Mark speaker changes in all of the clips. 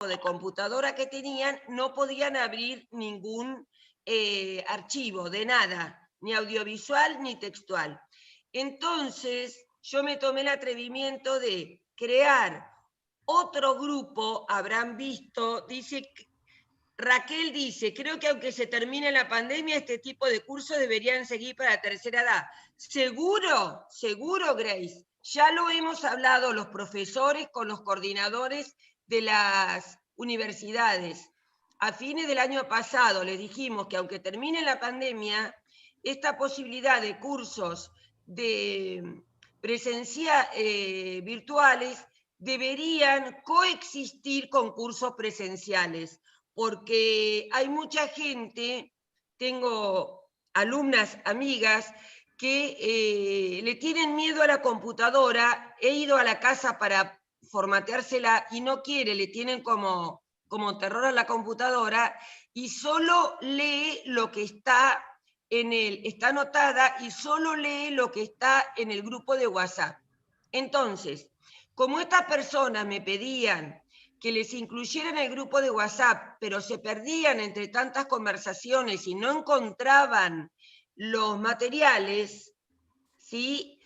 Speaker 1: de computadora que tenían, no podían abrir ningún archivo de nada, ni audiovisual ni textual. Entonces, yo me tomé el atrevimiento de crear otro grupo, habrán visto, Raquel dice, creo que aunque se termine la pandemia, este tipo de cursos deberían seguir para la tercera edad. Seguro, seguro, Grace. Ya lo hemos hablado los profesores con los coordinadores de las universidades. A fines del año pasado les dijimos que aunque termine la pandemia, esta posibilidad de cursos de presencia virtuales deberían coexistir con cursos presenciales, porque hay mucha gente, tengo alumnas, amigas, que le tienen miedo a la computadora. He ido a la casa para formateársela y no quiere, le tienen como terror a la computadora, y solo lee lo que está está anotada y solo lee lo que está en el grupo de WhatsApp. Entonces, como estas personas me pedían que les incluyeran el grupo de WhatsApp, pero se perdían entre tantas conversaciones y no encontraban los materiales, ¿sí?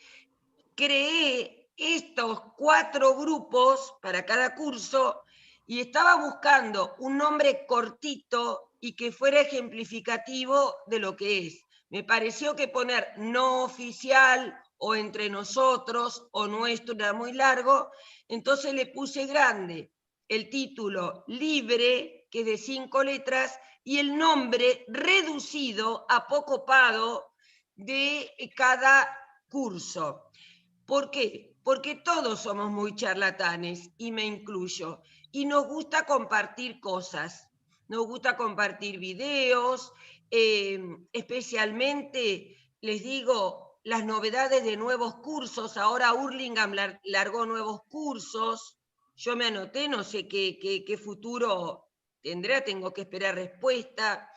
Speaker 1: Creé estos 4 grupos para cada curso y estaba buscando un nombre cortito y que fuera ejemplificativo de lo que es. Me pareció que poner no oficial o entre nosotros o nuestro era muy largo, entonces le puse grande el título libre, que es de 5 letras, y el nombre reducido a poco pado de cada curso. ¿Por qué? Porque todos somos muy charlatanes, y me incluyo, y nos gusta compartir cosas, nos gusta compartir videos, especialmente, les digo, las novedades de nuevos cursos. Ahora Hurlingham largó nuevos cursos, yo me anoté, no sé qué futuro tendrá, tengo que esperar respuesta.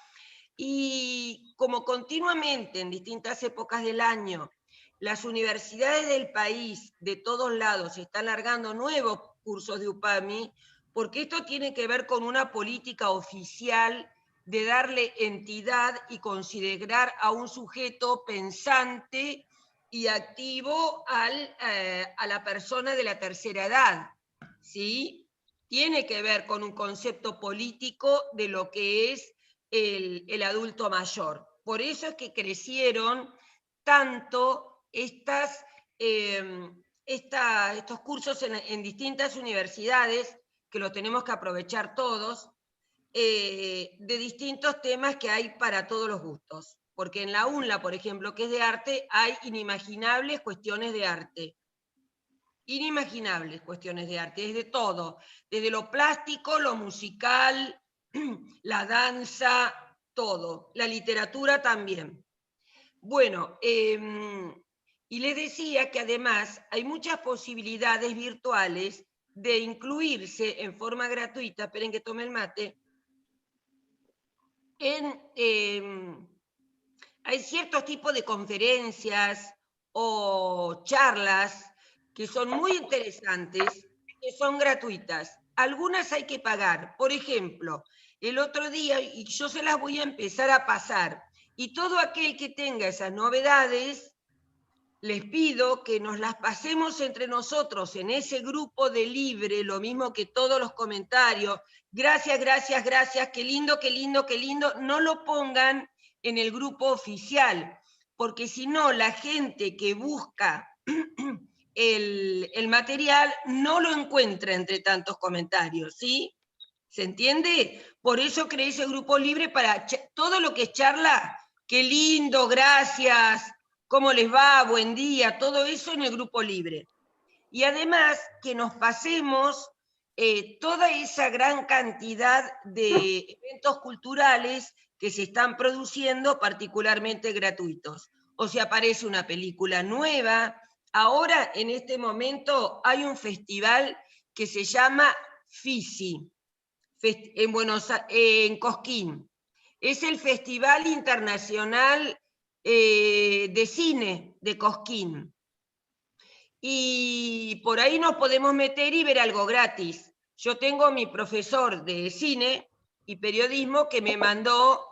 Speaker 1: Y como continuamente en distintas épocas del año las universidades del país, de todos lados, están largando nuevos cursos de UPAMI, porque esto tiene que ver con una política oficial de darle entidad y considerar a un sujeto pensante y activo a la persona de la tercera edad, ¿sí? Tiene que ver con un concepto político de lo que es el adulto mayor. Por eso es que crecieron tanto estos cursos en distintas universidades, que los tenemos que aprovechar todos, de distintos temas que hay para todos los gustos. Porque en la UNLA, por ejemplo, que es de arte, hay inimaginables cuestiones de arte. Inimaginables cuestiones de arte, desde todo, desde lo plástico, lo musical, la danza, todo. La literatura también. Bueno, y les decía que además hay muchas posibilidades virtuales de incluirse en forma gratuita, esperen que tome el mate, hay ciertos tipos de conferencias o charlas que son muy interesantes, que son gratuitas. Algunas hay que pagar. Por ejemplo, el otro día, y yo se las voy a empezar a pasar, y todo aquel que tenga esas novedades, les pido que nos las pasemos entre nosotros en ese grupo de libre, lo mismo que todos los comentarios. Gracias, gracias, gracias, qué lindo, qué lindo, qué lindo. No lo pongan en el grupo oficial, porque si no, la gente que busca el material no lo encuentra entre tantos comentarios, ¿sí? ¿Se entiende? Por eso creé ese grupo libre para todo lo que es charla. Qué lindo, gracias, ¿cómo les va? Buen día, todo eso en el grupo libre. Y además que nos pasemos toda esa gran cantidad de eventos culturales que se están produciendo, particularmente gratuitos. O si aparece una película nueva. Ahora, en este momento, hay un festival que se llama FISI, en Cosquín. Es el Festival Internacional de Cine de Cosquín. Y por ahí nos podemos meter y ver algo gratis. Yo tengo mi profesor de cine y periodismo que me mandó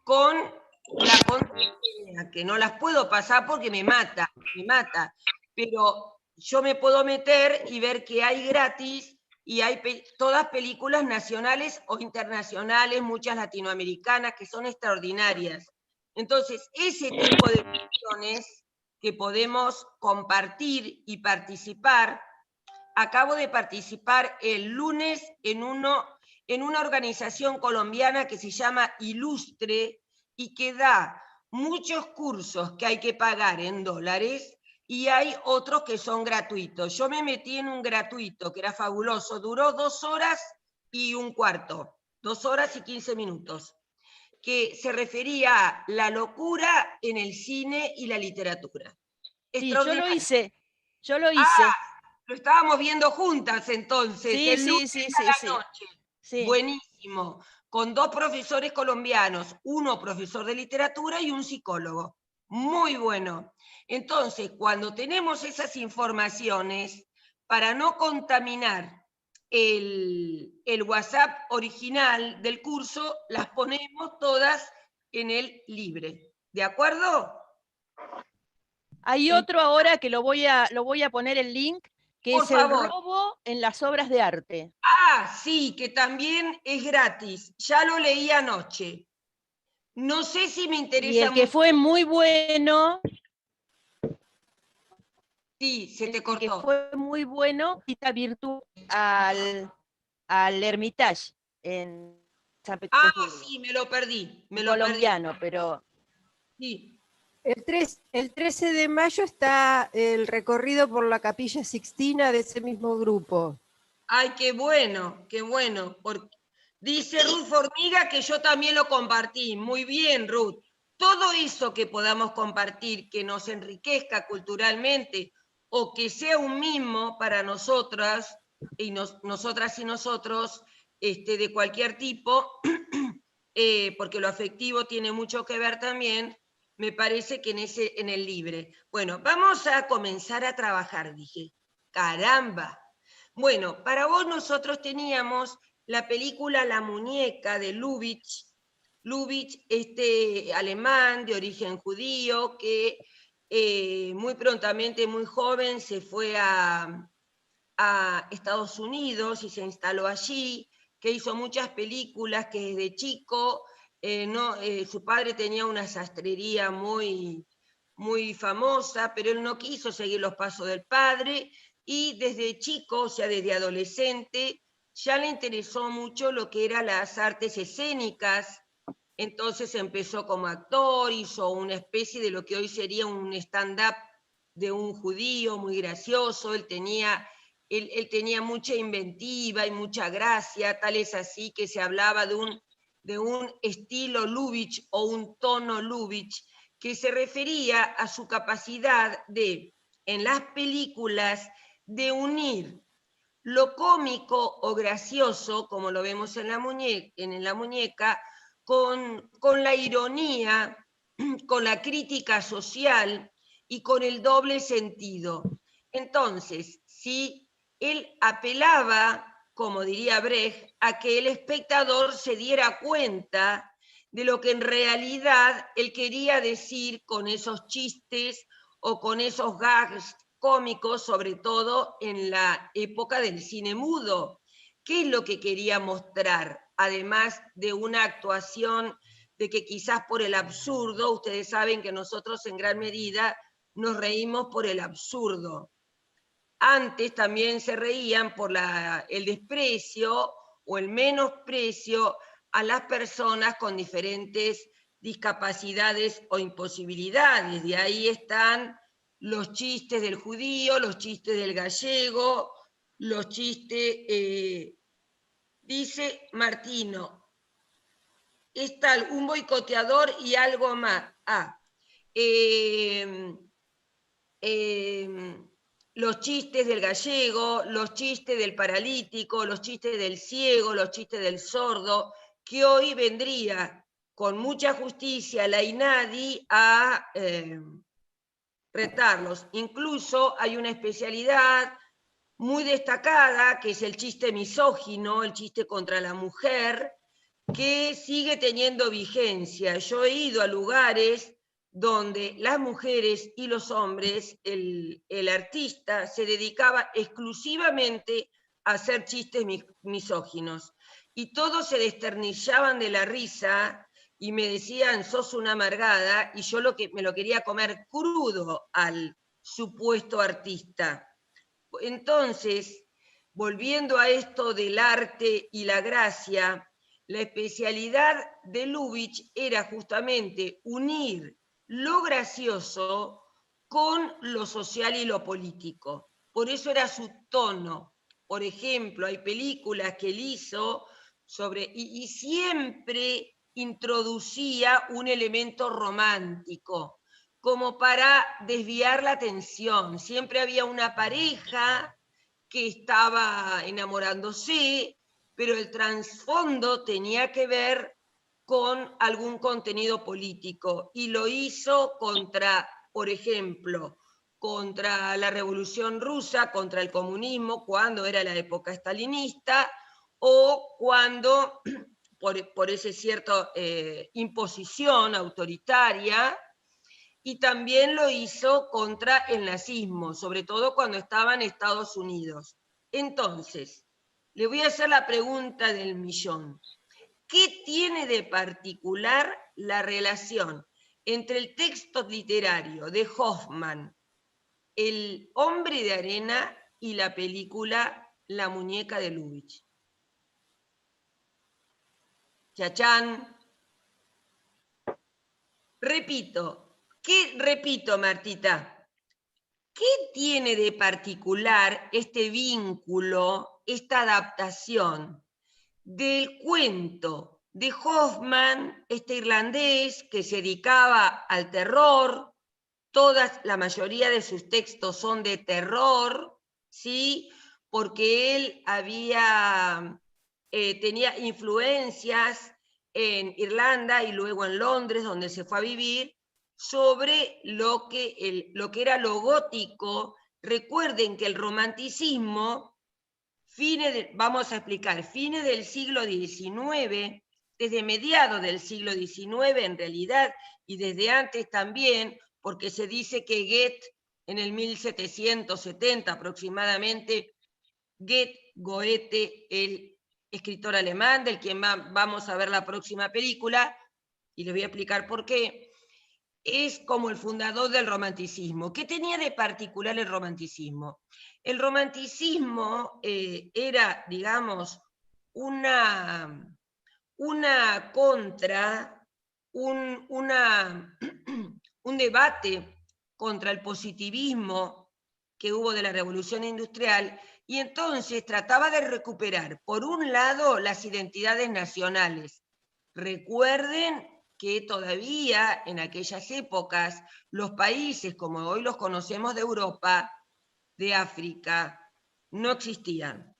Speaker 1: con la contraseña, que no las puedo pasar porque me mata, pero yo me puedo meter y ver que hay gratis y hay todas películas nacionales o internacionales, muchas latinoamericanas, que son extraordinarias. Entonces, ese tipo de cuestiones que podemos compartir y participar. Acabo de participar el lunes en una organización colombiana que se llama Ilustre y que da muchos cursos que hay que pagar en dólares y hay otros que son gratuitos. Yo me metí en un gratuito que era fabuloso, duró 2 horas y un cuarto, 2 horas y 15 minutos, que se refería a la locura en el cine y la literatura.
Speaker 2: Sí, yo lo
Speaker 1: Extraordinario.
Speaker 2: hice, yo lo
Speaker 1: Ah,
Speaker 2: hice.
Speaker 1: lo estábamos viendo juntas entonces,
Speaker 2: Sí,
Speaker 1: el
Speaker 2: sí,
Speaker 1: lunes
Speaker 2: sí,
Speaker 1: a
Speaker 2: sí,
Speaker 1: la
Speaker 2: sí,
Speaker 1: noche.
Speaker 2: sí.
Speaker 1: Buenísimo. Con 2 profesores colombianos, uno profesor de literatura y un psicólogo. Muy bueno. Entonces, cuando tenemos esas informaciones, para no contaminar el WhatsApp original del curso, las ponemos todas en el libre. ¿De acuerdo?
Speaker 2: Hay otro ahora que lo voy a poner el link, que
Speaker 1: Por
Speaker 2: es el
Speaker 1: favor.
Speaker 2: robo en las obras de arte.
Speaker 1: Ah, sí, que también es gratis. Ya lo leí anoche. No sé si me
Speaker 2: Y
Speaker 1: interesa
Speaker 2: el que
Speaker 1: mucho.
Speaker 2: fue muy bueno,
Speaker 1: Sí, se te
Speaker 2: el que
Speaker 1: cortó.
Speaker 2: fue muy bueno, quita virtud al Hermitage en San
Speaker 1: Ah,
Speaker 2: Petersburgo.
Speaker 1: sí, me lo perdí.
Speaker 2: Un
Speaker 1: Me lo perdí.
Speaker 2: colombiano, pero
Speaker 1: Sí.
Speaker 3: El 13 de mayo está el recorrido por la Capilla Sixtina de ese mismo grupo.
Speaker 1: Ay, qué bueno, qué bueno. Dice Ruth Formiga que yo también lo compartí. Muy bien, Ruth. Todo eso que podamos compartir, que nos enriquezca culturalmente o que sea un mimo para nosotras y nosotras y nosotros, de cualquier tipo, porque lo afectivo tiene mucho que ver también, me parece que en el libre. Bueno, vamos a comenzar a trabajar, dije. Caramba. Bueno, para vos nosotros teníamos la película La muñeca de Lubitsch, este alemán de origen judío que muy prontamente, muy joven, se fue a Estados Unidos y se instaló allí, que hizo muchas películas, que desde chico, su padre tenía una sastrería muy famosa, pero él no quiso seguir los pasos del padre y desde chico, o sea, desde adolescente, ya le interesó mucho lo que eran las artes escénicas. Entonces empezó como actor, hizo una especie de lo que hoy sería un stand-up de un judío muy gracioso. Él tenía mucha inventiva y mucha gracia, tal es así que se hablaba de un estilo Lubitsch o un tono Lubitsch, que se refería a su capacidad de, en las películas, de unir lo cómico o gracioso, como lo vemos en la muñeca, con la ironía, con la crítica social y con el doble sentido. Entonces, si él apelaba, como diría Brecht, a que el espectador se diera cuenta de lo que en realidad él quería decir con esos chistes o con esos gags cómicos, sobre todo en la época del cine mudo. ¿Qué es lo que quería mostrar? Además de una actuación de que quizás por el absurdo, ustedes saben que nosotros en gran medida nos reímos por el absurdo. Antes también se reían por el desprecio o el menosprecio a las personas con diferentes discapacidades o imposibilidades. De ahí están los chistes del judío, los chistes del gallego, los chistes, dice Martino, es tal, un boicoteador y algo más. Eh, los chistes del gallego, los chistes del paralítico, los chistes del ciego, los chistes del sordo, que hoy vendría con mucha justicia la INADI a retarlos. Incluso hay una especialidad muy destacada, que es el chiste misógino, el chiste contra la mujer, que sigue teniendo vigencia. Yo he ido a lugares donde las mujeres y los hombres, el artista se dedicaba exclusivamente a hacer chistes misóginos. Y todos se desternillaban de la risa y me decían, sos una amargada, y yo me lo quería comer crudo al supuesto artista. Entonces, volviendo a esto del arte y la gracia, la especialidad de Lubitsch era justamente unir lo gracioso con lo social y lo político. Por eso era su tono. Por ejemplo, hay películas que él hizo y siempre introducía un elemento romántico, como para desviar la atención. Siempre había una pareja que estaba enamorándose, pero el trasfondo tenía que ver con algún contenido político, y lo hizo contra, por ejemplo, contra la Revolución Rusa, contra el comunismo, cuando era la época stalinista, o cuando, por esa cierta imposición autoritaria, y también lo hizo contra el nazismo, sobre todo cuando estaba en Estados Unidos. Entonces, le voy a hacer la pregunta del millón. ¿Qué tiene de particular la relación entre el texto literario de Hoffmann, El hombre de arena, y la película La muñeca de Lubitsch? Chachán. Repito, Martita, ¿qué tiene de particular este vínculo, esta adaptación del cuento de Hoffmann, este irlandés que se dedicaba al terror? La mayoría de sus textos son de terror, ¿sí? Porque él tenía influencias en Irlanda y luego en Londres, donde se fue a vivir, sobre lo que era lo gótico. Recuerden que el romanticismo, vamos a explicar, fines del siglo XIX, desde mediados del siglo XIX en realidad, y desde antes también, porque se dice que Goethe en el 1770 aproximadamente, Goethe, el escritor alemán, del quien vamos a ver la próxima película, y les voy a explicar por qué, es como el fundador del romanticismo. ¿Qué tenía de particular el romanticismo? El romanticismo era, digamos, un debate contra el positivismo que hubo de la Revolución Industrial, y entonces trataba de recuperar, por un lado, las identidades nacionales. Recuerden que todavía en aquellas épocas los países como hoy los conocemos de Europa, de África, no existían.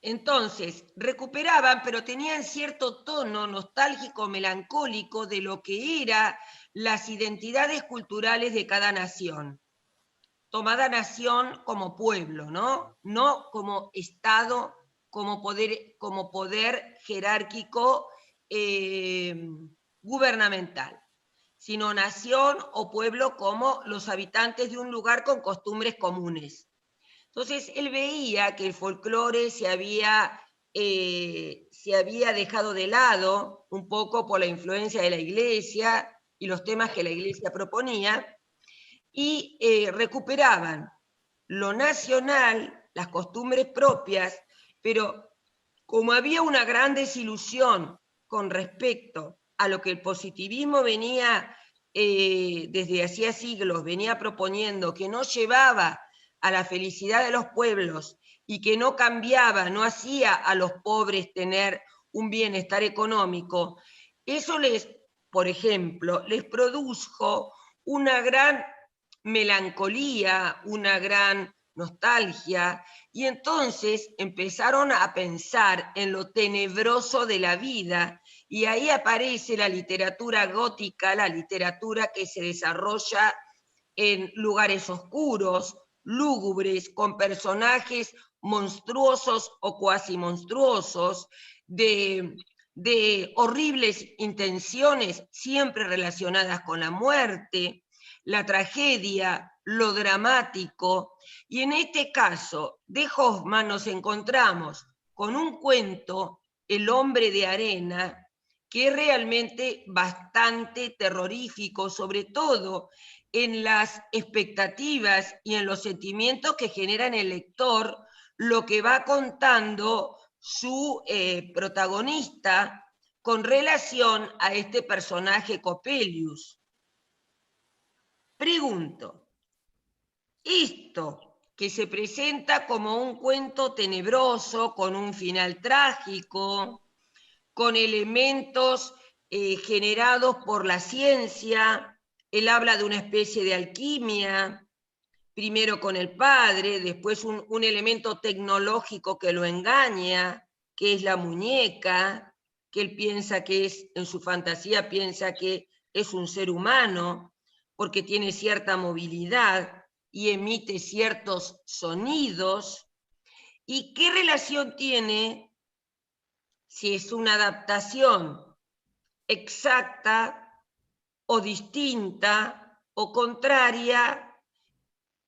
Speaker 1: Entonces, recuperaban, pero tenían cierto tono nostálgico, melancólico de lo que eran las identidades culturales de cada nación. Tomada nación como pueblo, ¿no? No como Estado, como poder jerárquico gubernamental, sino nación o pueblo como los habitantes de un lugar con costumbres comunes. Entonces él veía que el folclore se había dejado de lado un poco por la influencia de la Iglesia y los temas que la Iglesia proponía, y recuperaban lo nacional, las costumbres propias, pero como había una gran desilusión con respecto a lo que el positivismo venía desde hacía siglos, venía proponiendo, que no llevaba a la felicidad de los pueblos y que no cambiaba, no hacía a los pobres tener un bienestar económico, eso por ejemplo, les produjo una gran melancolía, una gran nostalgia, y entonces empezaron a pensar en lo tenebroso de la vida, y ahí aparece la literatura gótica, la literatura que se desarrolla en lugares oscuros, lúgubres, con personajes monstruosos o cuasi monstruosos, de horribles intenciones, siempre relacionadas con la muerte, la tragedia, lo dramático. Y en este caso de Hoffmann nos encontramos con un cuento, El hombre de arena, que es realmente bastante terrorífico, sobre todo en las expectativas y en los sentimientos que genera en el lector lo que va contando su protagonista con relación a este personaje Coppelius. Pregunto, esto que se presenta como un cuento tenebroso, con un final trágico, con elementos generados por la ciencia, él habla de una especie de alquimia, primero con el padre, después un elemento tecnológico que lo engaña, que es la muñeca, que él piensa que es, en su fantasía piensa que es un ser humano, porque tiene cierta movilidad y emite ciertos sonidos. ¿Y qué relación tiene, si es una adaptación exacta o distinta o contraria,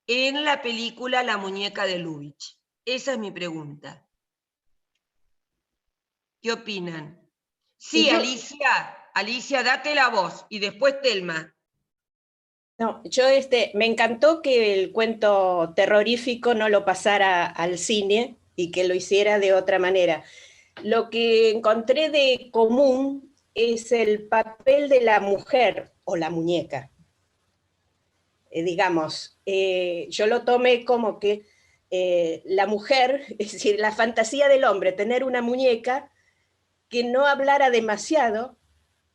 Speaker 1: en la película La muñeca de Lubitsch? Esa es mi pregunta. ¿Qué opinan? Sí, Alicia, date la voz, y después Telma.
Speaker 4: No, yo me encantó que el cuento terrorífico no lo pasara al cine y que lo hiciera de otra manera. Lo que encontré de común es el papel de la mujer o la muñeca. Digamos, yo lo tomé como que la mujer, es decir, la fantasía del hombre, tener una muñeca que no hablara demasiado,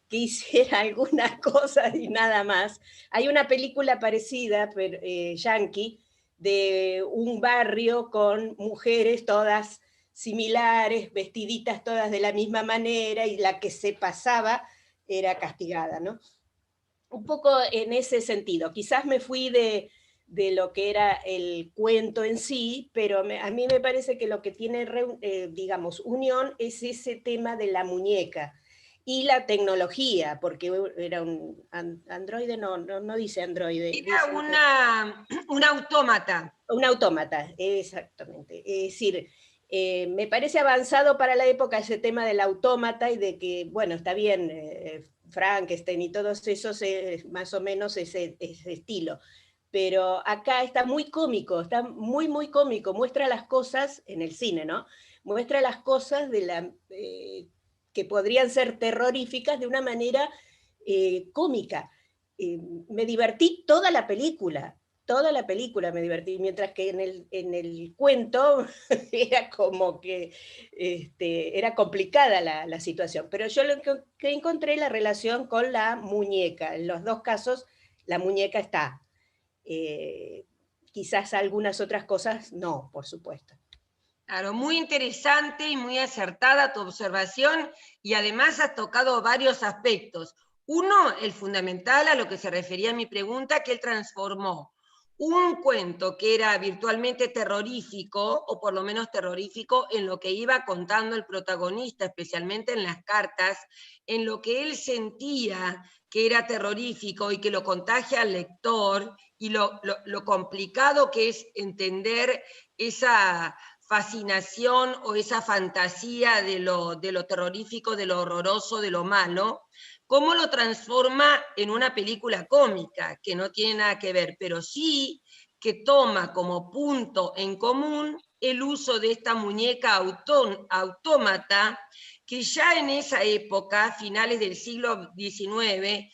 Speaker 4: que hiciera alguna cosa y nada más. Hay una película parecida, pero, yankee, de un barrio con mujeres todas similares, vestiditas todas de la misma manera, y la que se pasaba era castigada, ¿no? Un poco en ese sentido. Quizás me fui de lo que era el cuento en sí, pero a mí me parece que lo que tiene, digamos, unión es ese tema de la muñeca y la tecnología, porque era un androide, no dice androide.
Speaker 1: Era un autómata.
Speaker 4: Un autómata, exactamente. Es decir, me parece avanzado para la época ese tema del autómata y de que, bueno, está bien, Frankenstein y todos esos, más o menos ese estilo. Pero acá está muy cómico, está muy, muy cómico. Muestra las cosas en el cine, ¿no? Muestra las cosas que podrían ser terroríficas de una manera cómica. Me divertí toda la película me divertí, mientras que en el cuento era como que era complicada la situación. Pero yo lo que encontré la relación con la muñeca. En los dos casos, la muñeca está. Quizás algunas otras cosas no, por supuesto.
Speaker 1: Claro, muy interesante y muy acertada tu observación, y además has tocado varios aspectos. Uno, el fundamental, a lo que se refería mi pregunta, que él transformó un cuento que era virtualmente terrorífico, o por lo menos terrorífico, en lo que iba contando el protagonista, especialmente en las cartas, en lo que él sentía que era terrorífico y que lo contagia al lector, y lo complicado que es entender esa fascinación o esa fantasía de lo terrorífico, de lo horroroso, de lo malo, cómo lo transforma en una película cómica, que no tiene nada que ver, pero sí que toma como punto en común el uso de esta muñeca autómata, que ya en esa época, finales del siglo XIX,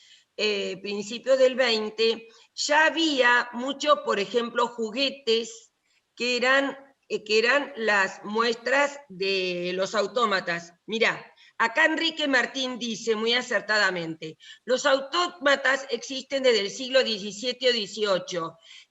Speaker 1: principios del XX, ya había mucho, por ejemplo, juguetes que eran las muestras de los autómatas. Mirá, acá Enrique Martín dice muy acertadamente, los autómatas existen desde el siglo XVII o XVIII.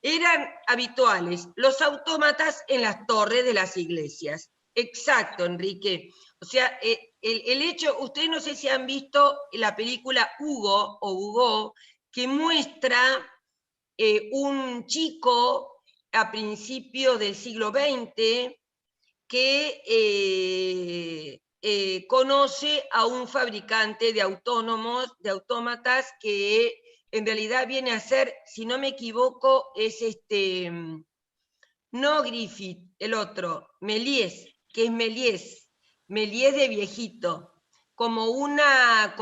Speaker 1: Eran habituales los autómatas en las torres de las iglesias. Exacto, Enrique. O sea, el hecho, ustedes no sé si han visto la película Hugo, que muestra un chico a principios del siglo XX que conoce a un fabricante de autómatas que en realidad viene a ser, si no me equivoco, es no Griffith, el otro, Méliès, que es Méliès de viejito, como una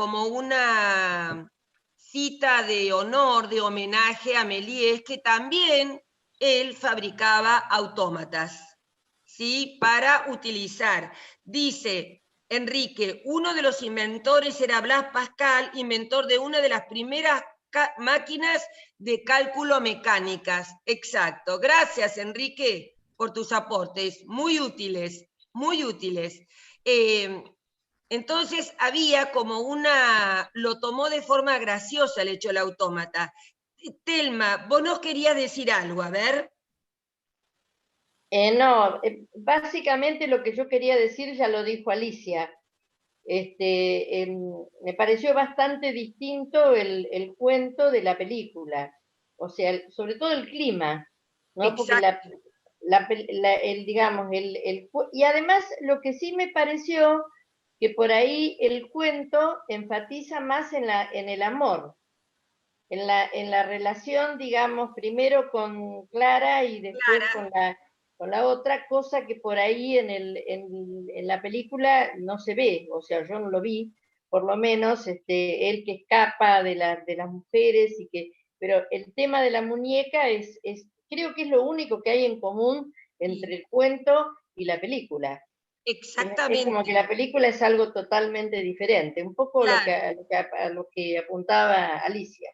Speaker 1: cita de honor, de homenaje a Méliès, que también él fabricaba autómatas, ¿sí? Para utilizar. Dice Enrique, uno de los inventores era Blas Pascal, inventor de una de las primeras máquinas de cálculo mecánicas. Exacto. Gracias, Enrique, por tus aportes. Muy útiles, muy útiles. Entonces había como lo tomó de forma graciosa el hecho del autómata. Telma, vos nos querías decir algo, a ver.
Speaker 5: No, básicamente lo que yo quería decir ya lo dijo Alicia. Me pareció bastante distinto el cuento de la película, o sea, sobre todo el clima, ¿no? Porque y además lo que sí me pareció que por ahí el cuento enfatiza más en el amor, en la relación, digamos, primero con Clara y después con la otra, cosa que por ahí en la película no se ve, o sea, yo no lo vi, por lo menos, él que escapa de las mujeres, pero el tema de la muñeca creo que es lo único que hay en común entre el cuento y la película.
Speaker 1: Exactamente.
Speaker 5: Es como que la película es algo totalmente diferente, un poco
Speaker 1: claro.
Speaker 5: a lo que apuntaba Alicia.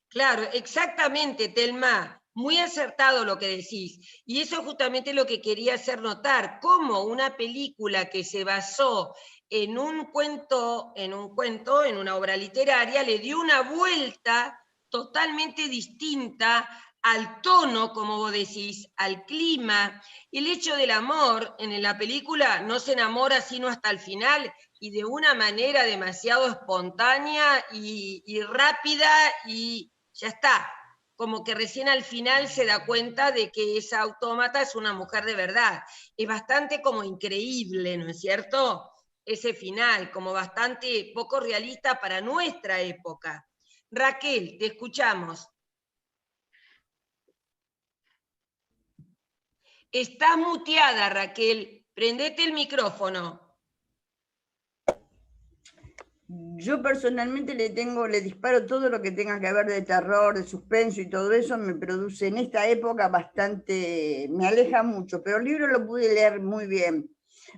Speaker 1: Claro, exactamente, Telma. Muy acertado lo que decís. Y eso es justamente lo que quería hacer notar, cómo una película que se basó en un cuento, en una obra literaria, le dio una vuelta totalmente distinta al tono, como vos decís, al clima. El hecho del amor en la película no se enamora sino hasta el final y de una manera demasiado espontánea y rápida y ya está. Como que recién al final se da cuenta de que esa autómata es una mujer de verdad. Es bastante como increíble, ¿no es cierto? Ese final, como bastante poco realista para nuestra época. Raquel, te escuchamos. Estás muteada, Raquel. Prendete el micrófono.
Speaker 6: Yo personalmente le disparo todo lo que tenga que ver de terror, de suspenso y todo eso, me produce en esta época bastante, me aleja mucho, pero el libro lo pude leer muy bien.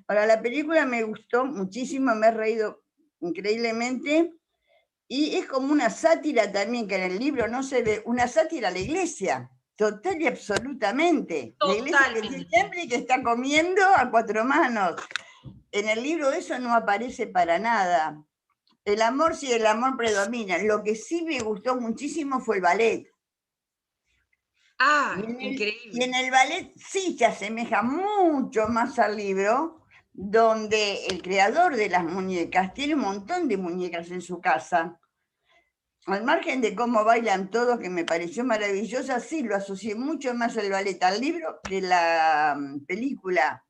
Speaker 6: Para la película me gustó muchísimo, me he reído increíblemente, y es como una sátira también, que en el libro no se ve, una sátira a la iglesia, total y absolutamente.
Speaker 1: Totalmente.
Speaker 6: La iglesia que siempre que está comiendo a cuatro manos. En el libro eso no aparece para nada. El amor, sí, el amor predomina. Lo que sí me gustó muchísimo fue el ballet.
Speaker 1: Increíble.
Speaker 6: Y en el ballet sí se asemeja mucho más al libro, donde el creador de las muñecas tiene un montón de muñecas en su casa. Al margen de cómo bailan todos, que me pareció maravillosa, sí lo asocié mucho más el ballet al libro que la película.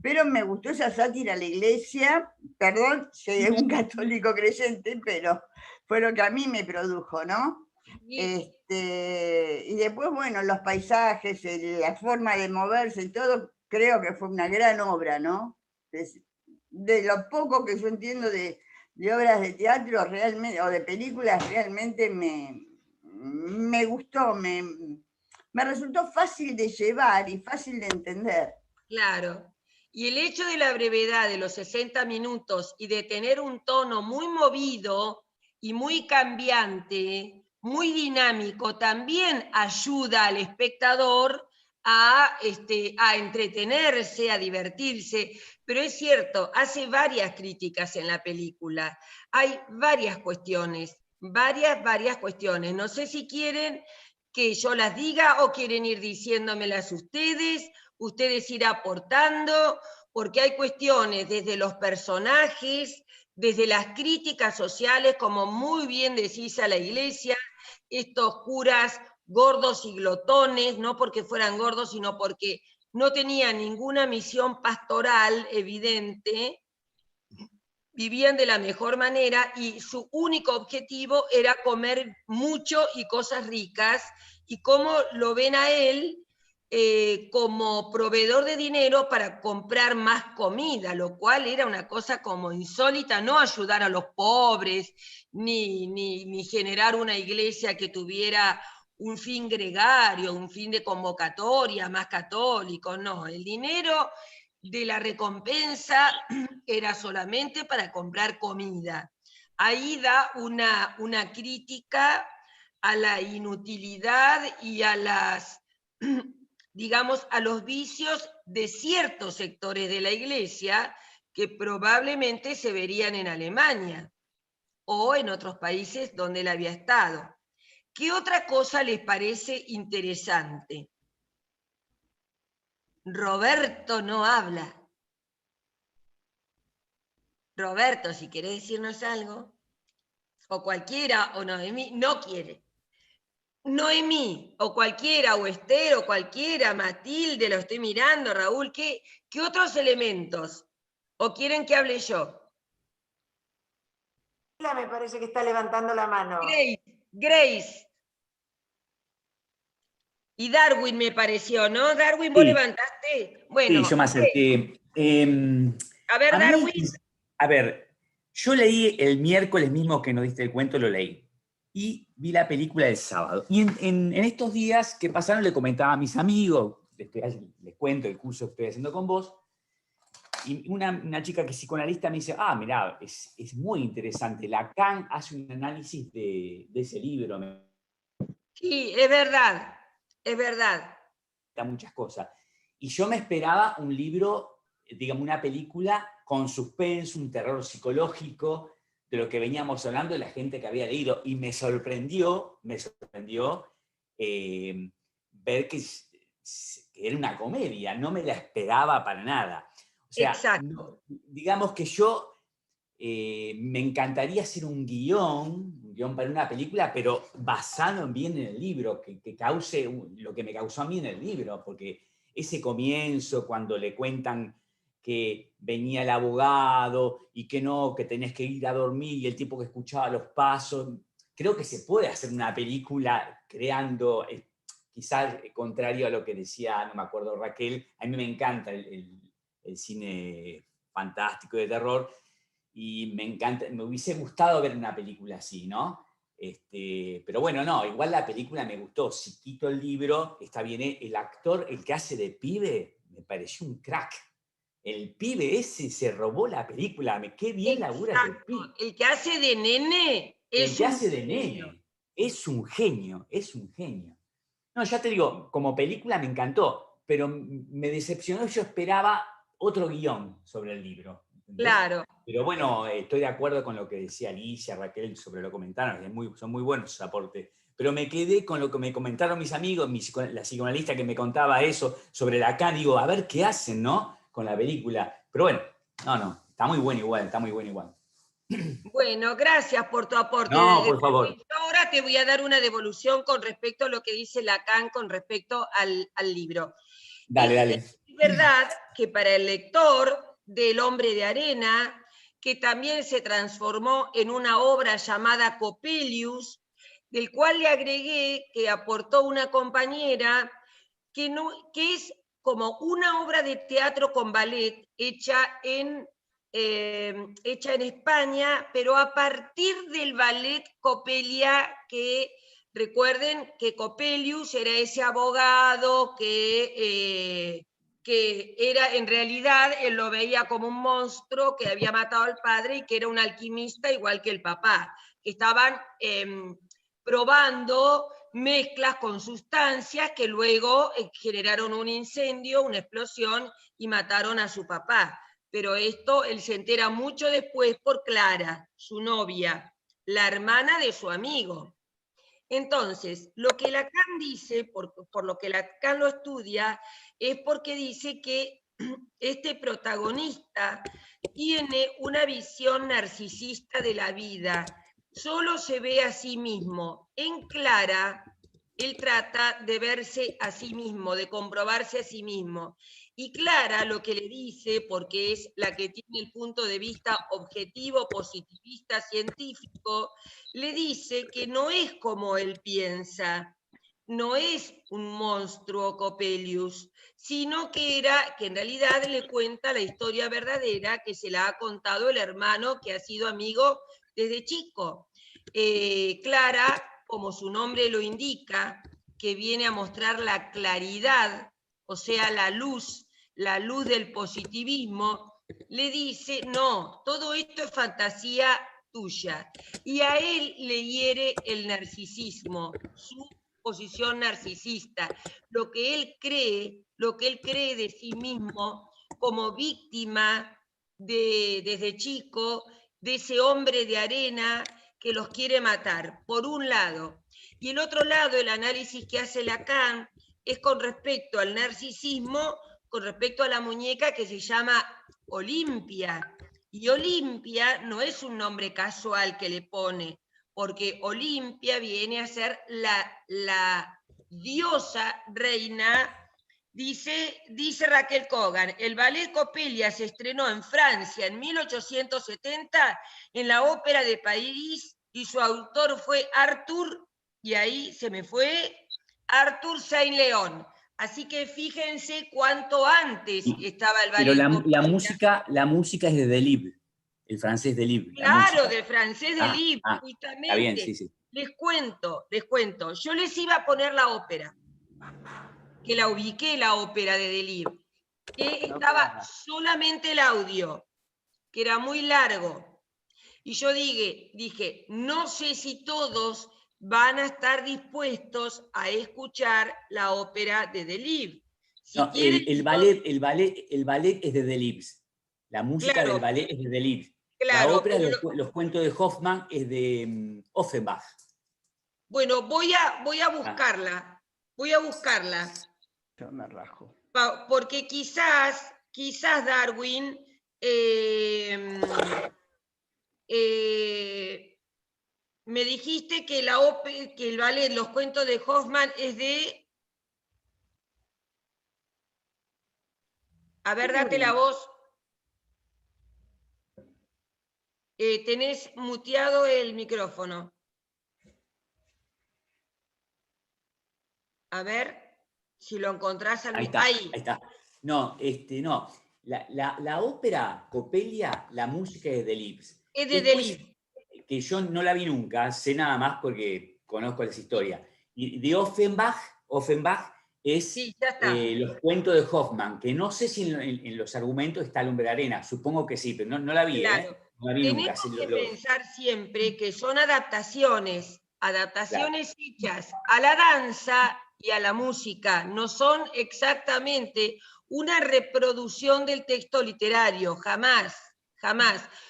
Speaker 6: Pero me gustó esa sátira a la iglesia, perdón, soy un católico creyente, pero fue lo que a mí me produjo, ¿no?
Speaker 1: Sí.
Speaker 6: Y después, bueno, los paisajes, la forma de moverse y todo, creo que fue una gran obra, ¿no? De lo poco que yo entiendo de obras de teatro realmente, o de películas, realmente me gustó, me resultó fácil de llevar y fácil de entender.
Speaker 1: Claro. Y el hecho de la brevedad de los 60 minutos y de tener un tono muy movido y muy cambiante, muy dinámico, también ayuda al espectador a entretenerse, a divertirse. Pero es cierto, hace varias críticas en la película. Hay varias cuestiones, varias cuestiones. No sé si quieren que yo las diga o quieren ir diciéndomelas ustedes ir aportando, porque hay cuestiones desde los personajes, desde las críticas sociales, como muy bien decís a la iglesia, estos curas gordos y glotones, no porque fueran gordos, sino porque no tenían ninguna misión pastoral evidente, vivían de la mejor manera y su único objetivo era comer mucho y cosas ricas, y cómo lo ven a él como proveedor de dinero para comprar más comida, lo cual era una cosa como insólita, no ayudar a los pobres, ni generar una iglesia que tuviera un fin gregario, un fin de convocatoria, más católico, no, el dinero de la recompensa era solamente para comprar comida. Ahí da una crítica a la inutilidad y a las, digamos, a los vicios de ciertos sectores de la iglesia que probablemente se verían en Alemania o en otros países donde él había estado. ¿Qué otra cosa les parece interesante? Roberto no habla. Roberto, si querés decirnos algo, o cualquiera, o Noemí, no quiere. Noemí, o cualquiera, o Esther, o cualquiera, Matilde, lo estoy mirando, Raúl, ¿qué otros elementos? ¿O quieren que hable yo?
Speaker 7: Me parece que está levantando la mano.
Speaker 1: Grace. Y Darwin me pareció, ¿no? Darwin, ¿vos levantaste? Bueno.
Speaker 8: Sí, yo me acerqué.
Speaker 1: A ver, Darwin.
Speaker 8: A ver, yo leí el miércoles mismo que nos diste el cuento, lo leí. Y vi la película el sábado. Y en estos días que pasaron le comentaba a mis amigos, les cuento el curso que estoy haciendo con vos, y una chica que es psicoanalista me dice, mirá, es muy interesante, Lacan hace un análisis de ese libro.
Speaker 1: Sí, es verdad, es verdad.
Speaker 8: Muchas cosas. Y yo me esperaba un libro, digamos, una película con suspenso, un terror psicológico, de lo que veníamos hablando de la gente que había leído. Y me sorprendió ver que era una comedia, no me la esperaba para nada. O sea, no, digamos que yo me encantaría hacer un guión para una película, pero basado bien en el libro, que cause lo que me causó a mí en el libro, porque ese comienzo, cuando le cuentan que venía el abogado y que no, que tenés que ir a dormir, y el tipo que escuchaba los pasos, creo que se puede hacer una película creando, quizás contrario a lo que decía, no me acuerdo, Raquel, a mí me encanta el cine fantástico de terror, y me hubiese gustado ver una película así, ¿no? Pero bueno, no, igual la película me gustó. Si quito el libro, está bien, el actor, el que hace de pibe, me pareció un crack. El pibe ese se robó la película, qué bien labura ese pibe.
Speaker 1: El que hace de nene es
Speaker 8: un genio, es un genio. No, ya te digo, como película me encantó, pero me decepcionó, yo esperaba otro guión sobre el libro. ¿Entendés? Claro. Pero bueno, estoy de acuerdo con lo que decía Alicia, Raquel, sobre lo comentaron, son muy buenos sus aportes. Pero me quedé con lo que me comentaron mis amigos, la psicoanalista que me contaba eso sobre Lacan, digo, a ver qué hacen, ¿no? Con la película. Pero bueno, no, está muy bueno igual, está muy bueno igual.
Speaker 1: Bueno, gracias por tu aporte.
Speaker 8: No, por favor.
Speaker 1: Ahora te voy a dar una devolución con respecto a lo que dice Lacan con respecto al libro.
Speaker 8: Dale.
Speaker 1: Es verdad que para el lector del Hombre de Arena, que también se transformó en una obra llamada Coppelius, del cual le agregué que aportó una compañera, que es como una obra de teatro con ballet hecha en España, pero a partir del ballet Coppelia, que recuerden que Coppelius era ese abogado que era, en realidad, él lo veía como un monstruo que había matado al padre y que era un alquimista igual que el papá, que estaban probando mezclas con sustancias que luego generaron un incendio, una explosión y mataron a su papá. Pero esto él se entera mucho después por Clara, su novia, la hermana de su amigo. Entonces, lo que Lacan dice, por lo que Lacan lo estudia, es porque dice que este protagonista tiene una visión narcisista de la vida, solo se ve a sí mismo. En Clara, él trata de verse a sí mismo, de comprobarse a sí mismo. Y Clara lo que le dice, porque es la que tiene el punto de vista objetivo, positivista, científico, le dice que no es como él piensa, no es un monstruo Coppelius, sino que en realidad le cuenta la historia verdadera que se la ha contado el hermano que ha sido amigo desde chico. Clara, como su nombre lo indica, que viene a mostrar la claridad, o sea, la luz del positivismo, le dice, no, todo esto es fantasía tuya. Y a él le hiere el narcisismo, su posición narcisista, lo que él cree de sí mismo como víctima desde chico de ese hombre de arena que los quiere matar, por un lado. Y el otro lado, el análisis que hace Lacan es con respecto al narcisismo, con respecto a la muñeca que se llama Olimpia. Y Olimpia no es un nombre casual que le pone, porque Olimpia viene a ser la diosa reina. Dice Raquel Kogan, el ballet Coppelia se estrenó en Francia en 1870 en la Ópera de París y su autor fue Arthur, y ahí se me fue, Arthur Saint-Léon. Así que fíjense cuánto antes estaba el ballet.
Speaker 8: Pero la música es de Delibes, el francés Delibes.
Speaker 1: Claro, del francés Delibes, justamente.
Speaker 8: Está bien, sí, sí.
Speaker 1: Les cuento. Yo les iba a poner la ópera, que la ubiqué, la ópera de Delibes, que estaba solamente el audio, que era muy largo. Y yo dije, no sé si todos van a estar dispuestos a escuchar la ópera de Delibes. Si
Speaker 8: no, el ballet es de Delibes. La música del ballet es de Delibes.
Speaker 1: Claro,
Speaker 8: la ópera, los cuentos de Hoffmann es de Offenbach.
Speaker 1: Bueno, voy a buscarla. Voy a buscarla.
Speaker 6: Yo me rajo.
Speaker 1: Porque quizás Darwin me dijiste que que el ballet, los cuentos de Hoffmann es de... A ver, date la voz. Tenés muteado el micrófono. A ver si lo encontrás al mismo.
Speaker 8: Ahí está. No, no. La ópera Coppelia, la música es de Delibes.
Speaker 1: Es de Delibes.
Speaker 8: Que yo no la vi nunca, sé nada más porque conozco las historias. Y de Offenbach es los cuentos de Hoffmann, que no sé si en los argumentos está el hombre de arena, supongo que sí, pero no la vi,
Speaker 1: claro.
Speaker 8: No la vi nunca.
Speaker 1: Tenemos que pensar siempre que son adaptaciones hechas a la danza y a la música, no son exactamente una reproducción del texto literario, jamás,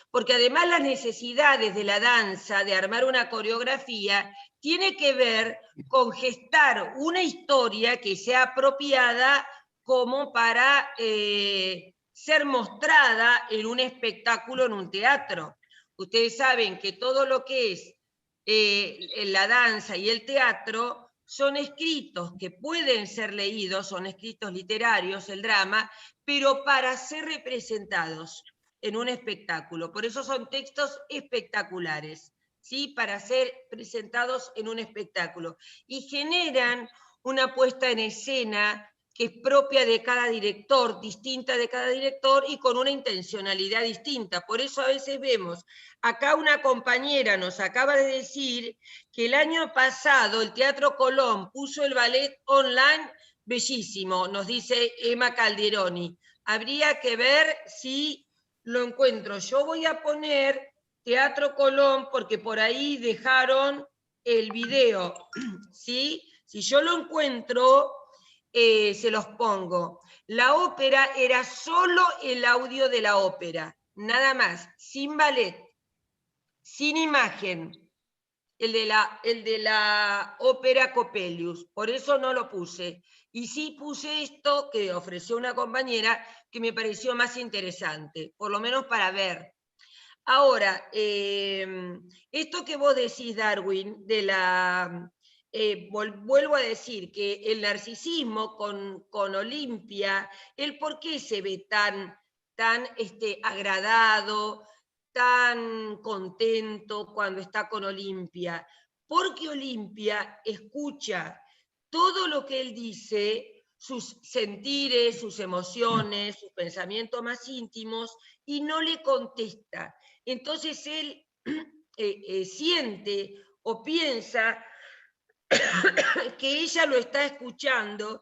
Speaker 1: porque además las necesidades de la danza, de armar una coreografía, tiene que ver con gestar una historia que sea apropiada como para ser mostrada en un espectáculo, en un teatro. Ustedes saben que todo lo que es la danza y el teatro son escritos que pueden ser leídos, son escritos literarios, el drama, pero para ser representados en un espectáculo. Por eso son textos espectaculares, ¿sí? Para ser presentados en un espectáculo. Y generan una puesta en escena que es propia de cada director, distinta de cada director y con una intencionalidad distinta. Por eso a veces vemos, acá una compañera nos acaba de decir que el año pasado el Teatro Colón puso el ballet online bellísimo, nos dice Emma Calderoni. Habría que ver si lo encuentro. Yo voy a poner Teatro Colón porque por ahí dejaron el video, ¿sí? Si yo lo encuentro, se los pongo. La ópera era solo el audio de la ópera, nada más, sin ballet, sin imagen, el de la ópera Coppelius, por eso no lo puse. Y sí puse esto que ofreció una compañera que me pareció más interesante, por lo menos para ver. Ahora, esto que vos decís, Darwin, de la vuelvo a decir que el narcisismo con Olimpia, el por qué se ve tan agradado, tan contento cuando está con Olimpia, porque Olimpia escucha todo lo que él dice, sus sentires, sus emociones, sus pensamientos más íntimos, y no le contesta. Entonces él siente o piensa que ella lo está escuchando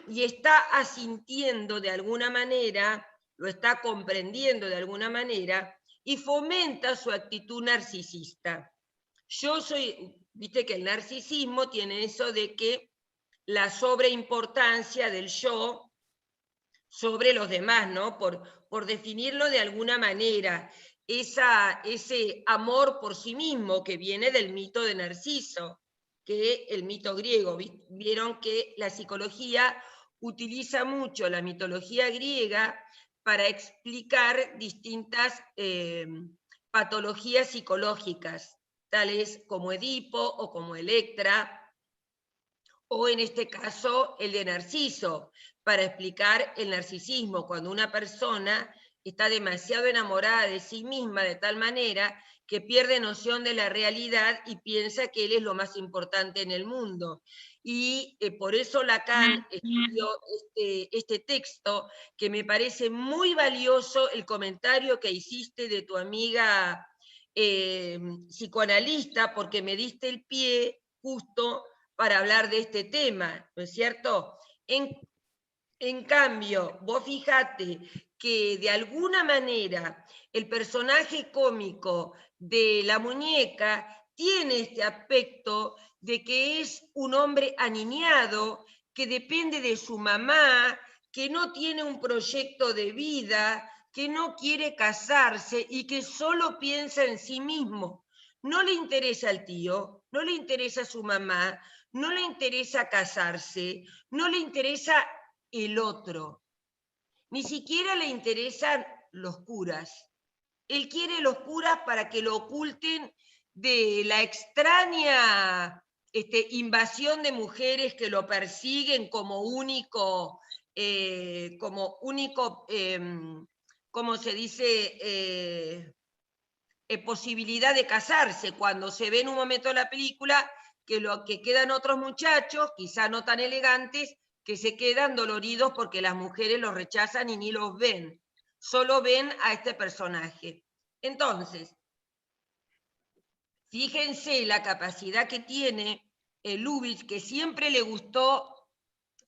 Speaker 1: y está asintiendo de alguna manera, lo está comprendiendo de alguna manera, y fomenta su actitud narcisista. Viste que el narcisismo tiene eso de que la sobreimportancia del yo sobre los demás, ¿no? Por definirlo de alguna manera, ese amor por sí mismo que viene del mito de Narciso, que el mito griego. Vieron que la psicología utiliza mucho la mitología griega para explicar distintas patologías psicológicas, tales como Edipo o como Electra, o en este caso el de Narciso, para explicar el narcisismo, cuando una persona está demasiado enamorada de sí misma de tal manera que pierde noción de la realidad y piensa que él es lo más importante en el mundo. Y por eso Lacan escribió este texto, que me parece muy valioso, el comentario que hiciste de tu amiga psicoanalista, porque me diste el pie justo para hablar de este tema, ¿no es cierto? En cambio, vos fijate que de alguna manera el personaje cómico de la muñeca tiene este aspecto de que es un hombre aniñado, que depende de su mamá, que no tiene un proyecto de vida, que no quiere casarse y que solo piensa en sí mismo. No le interesa al tío, no le interesa su mamá, no le interesa casarse, no le interesa el otro. Ni siquiera le interesan los curas. Él quiere los curas para que lo oculten de la extraña invasión de mujeres que lo persiguen como único, ¿cómo se dice? Posibilidad de casarse, cuando se ve en un momento de la película que quedan otros muchachos, quizá no tan elegantes, que se quedan doloridos porque las mujeres los rechazan y ni los ven, solo ven a este personaje. Entonces, fíjense la capacidad que tiene Lubitsch, que siempre le gustó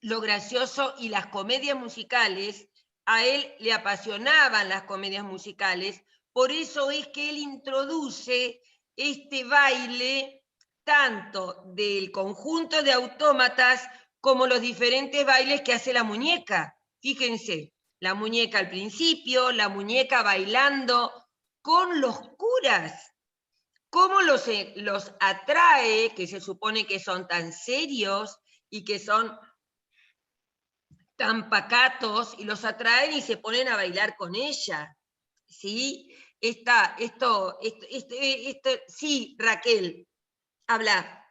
Speaker 1: lo gracioso y las comedias musicales, a él le apasionaban las comedias musicales, por eso es que él introduce este baile tanto del conjunto de autómatas como los diferentes bailes que hace la muñeca. Fíjense, la muñeca al principio, la muñeca bailando con los curas. Cómo los atrae, que se supone que son tan serios y que son tan pacatos, y los atraen y se ponen a bailar con ella. ¿Sí? Sí, Raquel, habla.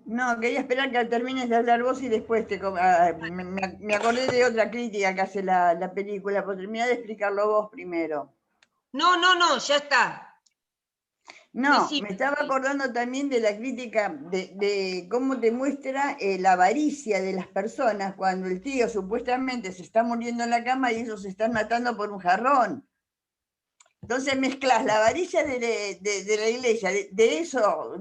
Speaker 6: No, quería esperar que termines de hablar vos y después me acordé de otra crítica que hace la película, pero terminá de explicarlo vos primero.
Speaker 1: No, ya está.
Speaker 6: No, me estaba acordando también de la crítica de cómo te muestra la avaricia de las personas cuando el tío supuestamente se está muriendo en la cama y ellos se están matando por un jarrón. Entonces mezclas la avaricia de la iglesia, de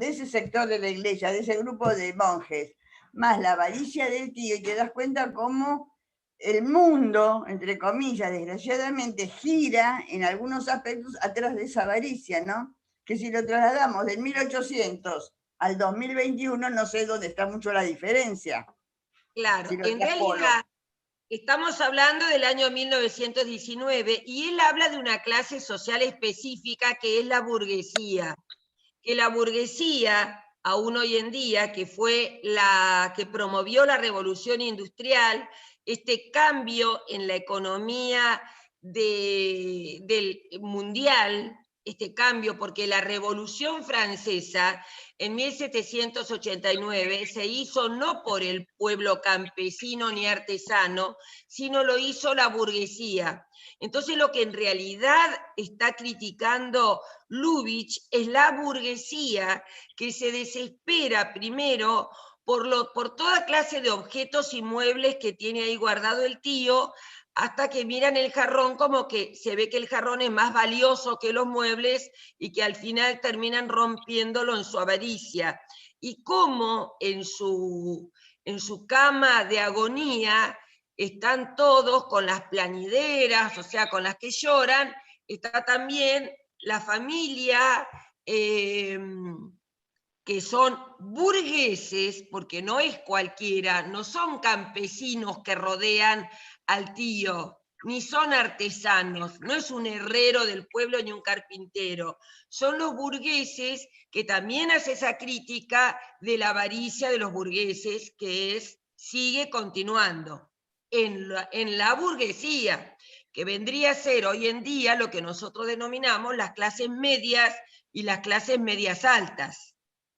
Speaker 6: ese sector de la iglesia, de ese grupo de monjes, más la avaricia del tío, y te das cuenta cómo el mundo, entre comillas, desgraciadamente, gira en algunos aspectos atrás de esa avaricia, ¿no? Que si lo trasladamos del 1800 al 2021, no sé dónde está mucho la diferencia.
Speaker 1: Claro, si en realidad estamos hablando del año 1919 y él habla de una clase social específica que es la burguesía. Que la burguesía, aún hoy en día, que fue la que promovió la revolución industrial, este cambio en la economía del mundial, este cambio, porque la Revolución Francesa en 1789 se hizo no por el pueblo campesino ni artesano, sino lo hizo la burguesía. Entonces lo que en realidad está criticando Lubitsch es la burguesía, que se desespera primero por toda clase de objetos y muebles que tiene ahí guardado el tío, hasta que miran el jarrón como que se ve que el jarrón es más valioso que los muebles y que al final terminan rompiéndolo en su avaricia. Y cómo en su cama de agonía están todos con las planideras, o sea, con las que lloran, está también la familia, que son burgueses, porque no es cualquiera, no son campesinos que rodean al tío, ni son artesanos, no es un herrero del pueblo ni un carpintero, son los burgueses, que también hace esa crítica de la avaricia de los burgueses, que sigue continuando en la burguesía, que vendría a ser hoy en día lo que nosotros denominamos las clases medias y las clases medias altas.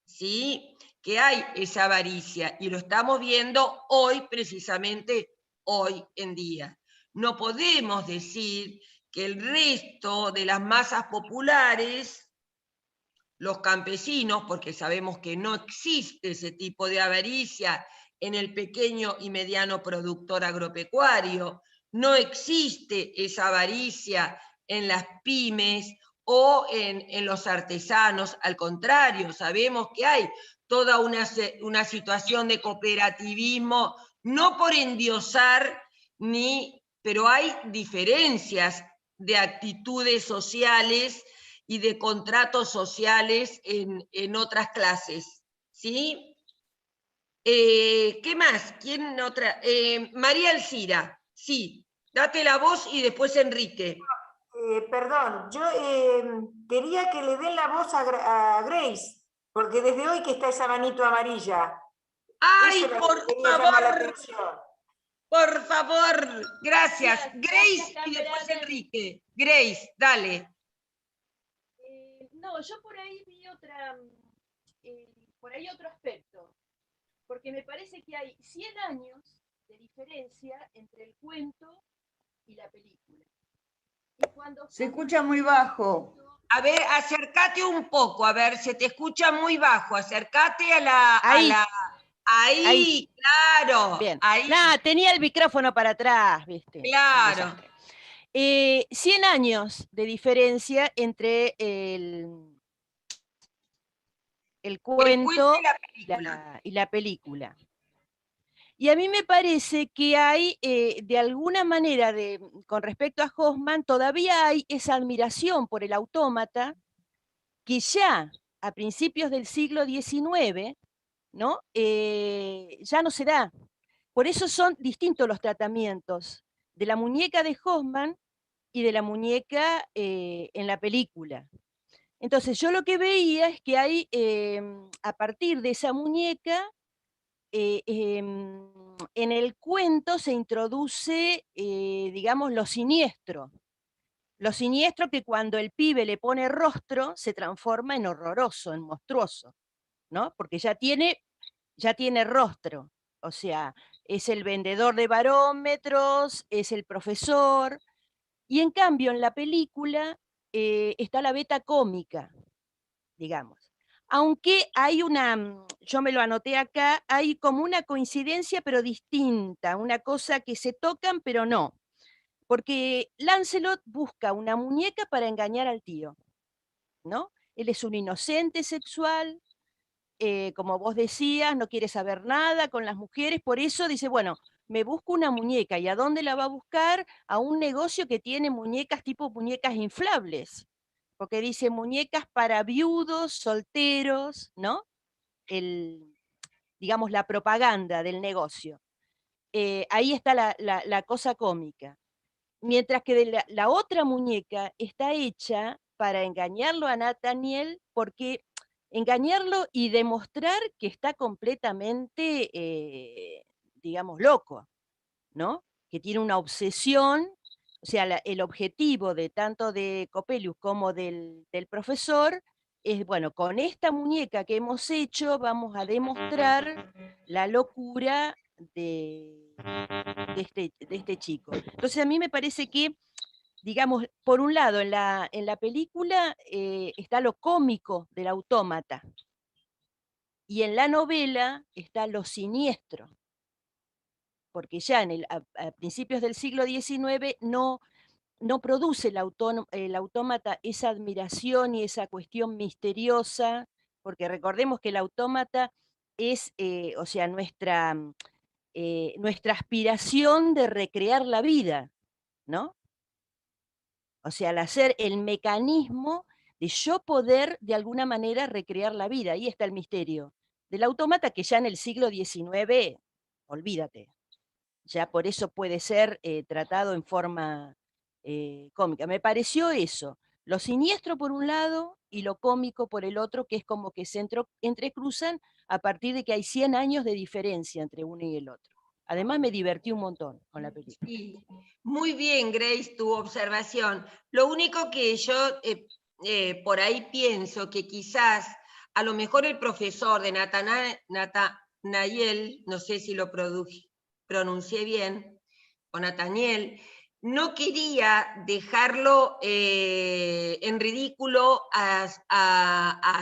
Speaker 1: ¿Sí? Que hay esa avaricia, y lo estamos viendo hoy, precisamente hoy en día. No podemos decir que el resto de las masas populares, los campesinos, porque sabemos que no existe ese tipo de avaricia en el pequeño y mediano productor agropecuario, no existe esa avaricia en las pymes o en los artesanos. Al contrario, sabemos que hay toda una situación de cooperativismo, no por endiosar, pero hay diferencias de actitudes sociales y de contratos sociales en otras clases. ¿Sí? ¿Qué más? ¿Quién otra? María Alcira, sí, date la voz y después Enrique.
Speaker 7: Perdón, yo quería que le den la voz a Grace, porque desde hoy que está esa manito amarilla.
Speaker 1: ¡Ay, por favor! Por favor, gracias. Grace y después Enrique. Grace, dale.
Speaker 2: No, yo por ahí vi otro aspecto, porque me parece que hay 100 años de diferencia entre el cuento y la película. Y cuando
Speaker 6: se escucha muy bajo.
Speaker 1: A ver, acércate un poco, a ver, se te escucha muy bajo, acércate a la... Ahí, claro.
Speaker 2: Bien.
Speaker 1: Ahí.
Speaker 2: Nada, tenía el micrófono para atrás, ¿viste?
Speaker 1: Claro.
Speaker 2: 100 años de diferencia entre el cuento y la película. Y a mí me parece que hay, de alguna manera, con respecto a Hoffmann, todavía hay esa admiración por el autómata que ya a principios del siglo XIX, ¿no? Ya no se da. Por eso son distintos los tratamientos de la muñeca de Hoffmann y de la muñeca en la película. Entonces yo lo que veía es que hay, a partir de esa muñeca, en el cuento se introduce, digamos, lo siniestro. Lo siniestro que cuando el pibe le pone rostro se transforma en horroroso, en monstruoso, ¿no? Porque ya tiene rostro. O sea, es el vendedor de barómetros, es el profesor. Y en cambio, en la película está la beta cómica, digamos. Aunque hay yo me lo anoté acá, hay como una coincidencia pero distinta, una cosa que se tocan pero no. Porque Lancelot busca una muñeca para engañar al tío, ¿no? Él es un inocente sexual, como vos decías, no quiere saber nada con las mujeres, por eso dice, bueno, me busco una muñeca. ¿Y a dónde la va a buscar? A un negocio que tiene muñecas tipo muñecas inflables, porque dice muñecas para viudos, solteros, ¿no? Digamos, la propaganda del negocio. Ahí está la cosa cómica. Mientras que la otra muñeca está hecha para engañarlo a Nathaniel, porque engañarlo y demostrar que está completamente, digamos, loco, ¿no? Que tiene una obsesión, o sea, el objetivo de tanto de Coppelius como del profesor es, bueno, con esta muñeca que hemos hecho vamos a demostrar la locura de este chico. Entonces a mí me parece que, digamos, por un lado, en la película está lo cómico del autómata, y en la novela está lo siniestro, porque ya a principios del siglo XIX no produce el autómata esa admiración y esa cuestión misteriosa, porque recordemos que el autómata es, o sea, nuestra aspiración de recrear la vida, ¿no? O sea, al hacer el mecanismo de yo poder de alguna manera recrear la vida. Ahí está el misterio del autómata, que ya en el siglo XIX, olvídate, ya por eso puede ser tratado en forma cómica. Me pareció eso, lo siniestro por un lado y lo cómico por el otro, que es como que se entrecruzan a partir de que hay 100 años de diferencia entre uno y el otro. Además me divertí un montón con la película.
Speaker 1: Sí, muy bien, Grace, tu observación. Lo único que yo por ahí pienso que quizás a lo mejor el profesor de Nathaniel, no sé si lo pronuncié bien, o Nathaniel, no quería dejarlo en ridículo a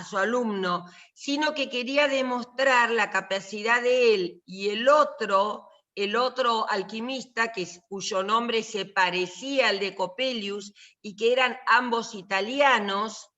Speaker 1: su alumno, sino que quería demostrar la capacidad de él y el otro alquimista, cuyo nombre se parecía al de Coppelius y que eran ambos italianos.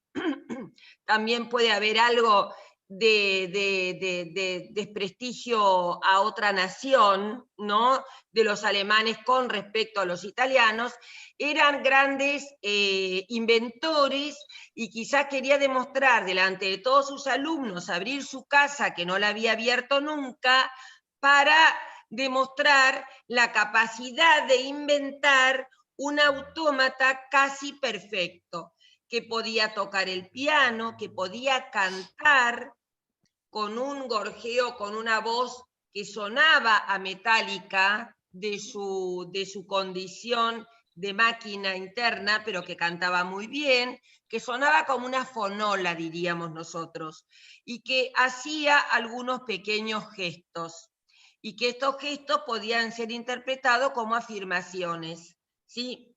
Speaker 1: También puede haber algo de desprestigio a otra nación, ¿no?, de los alemanes con respecto a los italianos. Eran grandes inventores, y quizás quería demostrar delante de todos sus alumnos, abrir su casa, que no la había abierto nunca, para demostrar la capacidad de inventar un autómata casi perfecto, que podía tocar el piano, que podía cantar con un gorjeo, con una voz que sonaba a metálica de su condición de máquina interna, pero que cantaba muy bien, que sonaba como una fonola, diríamos nosotros, y que hacía algunos pequeños gestos, y que estos gestos podían ser interpretados como afirmaciones, ¿sí?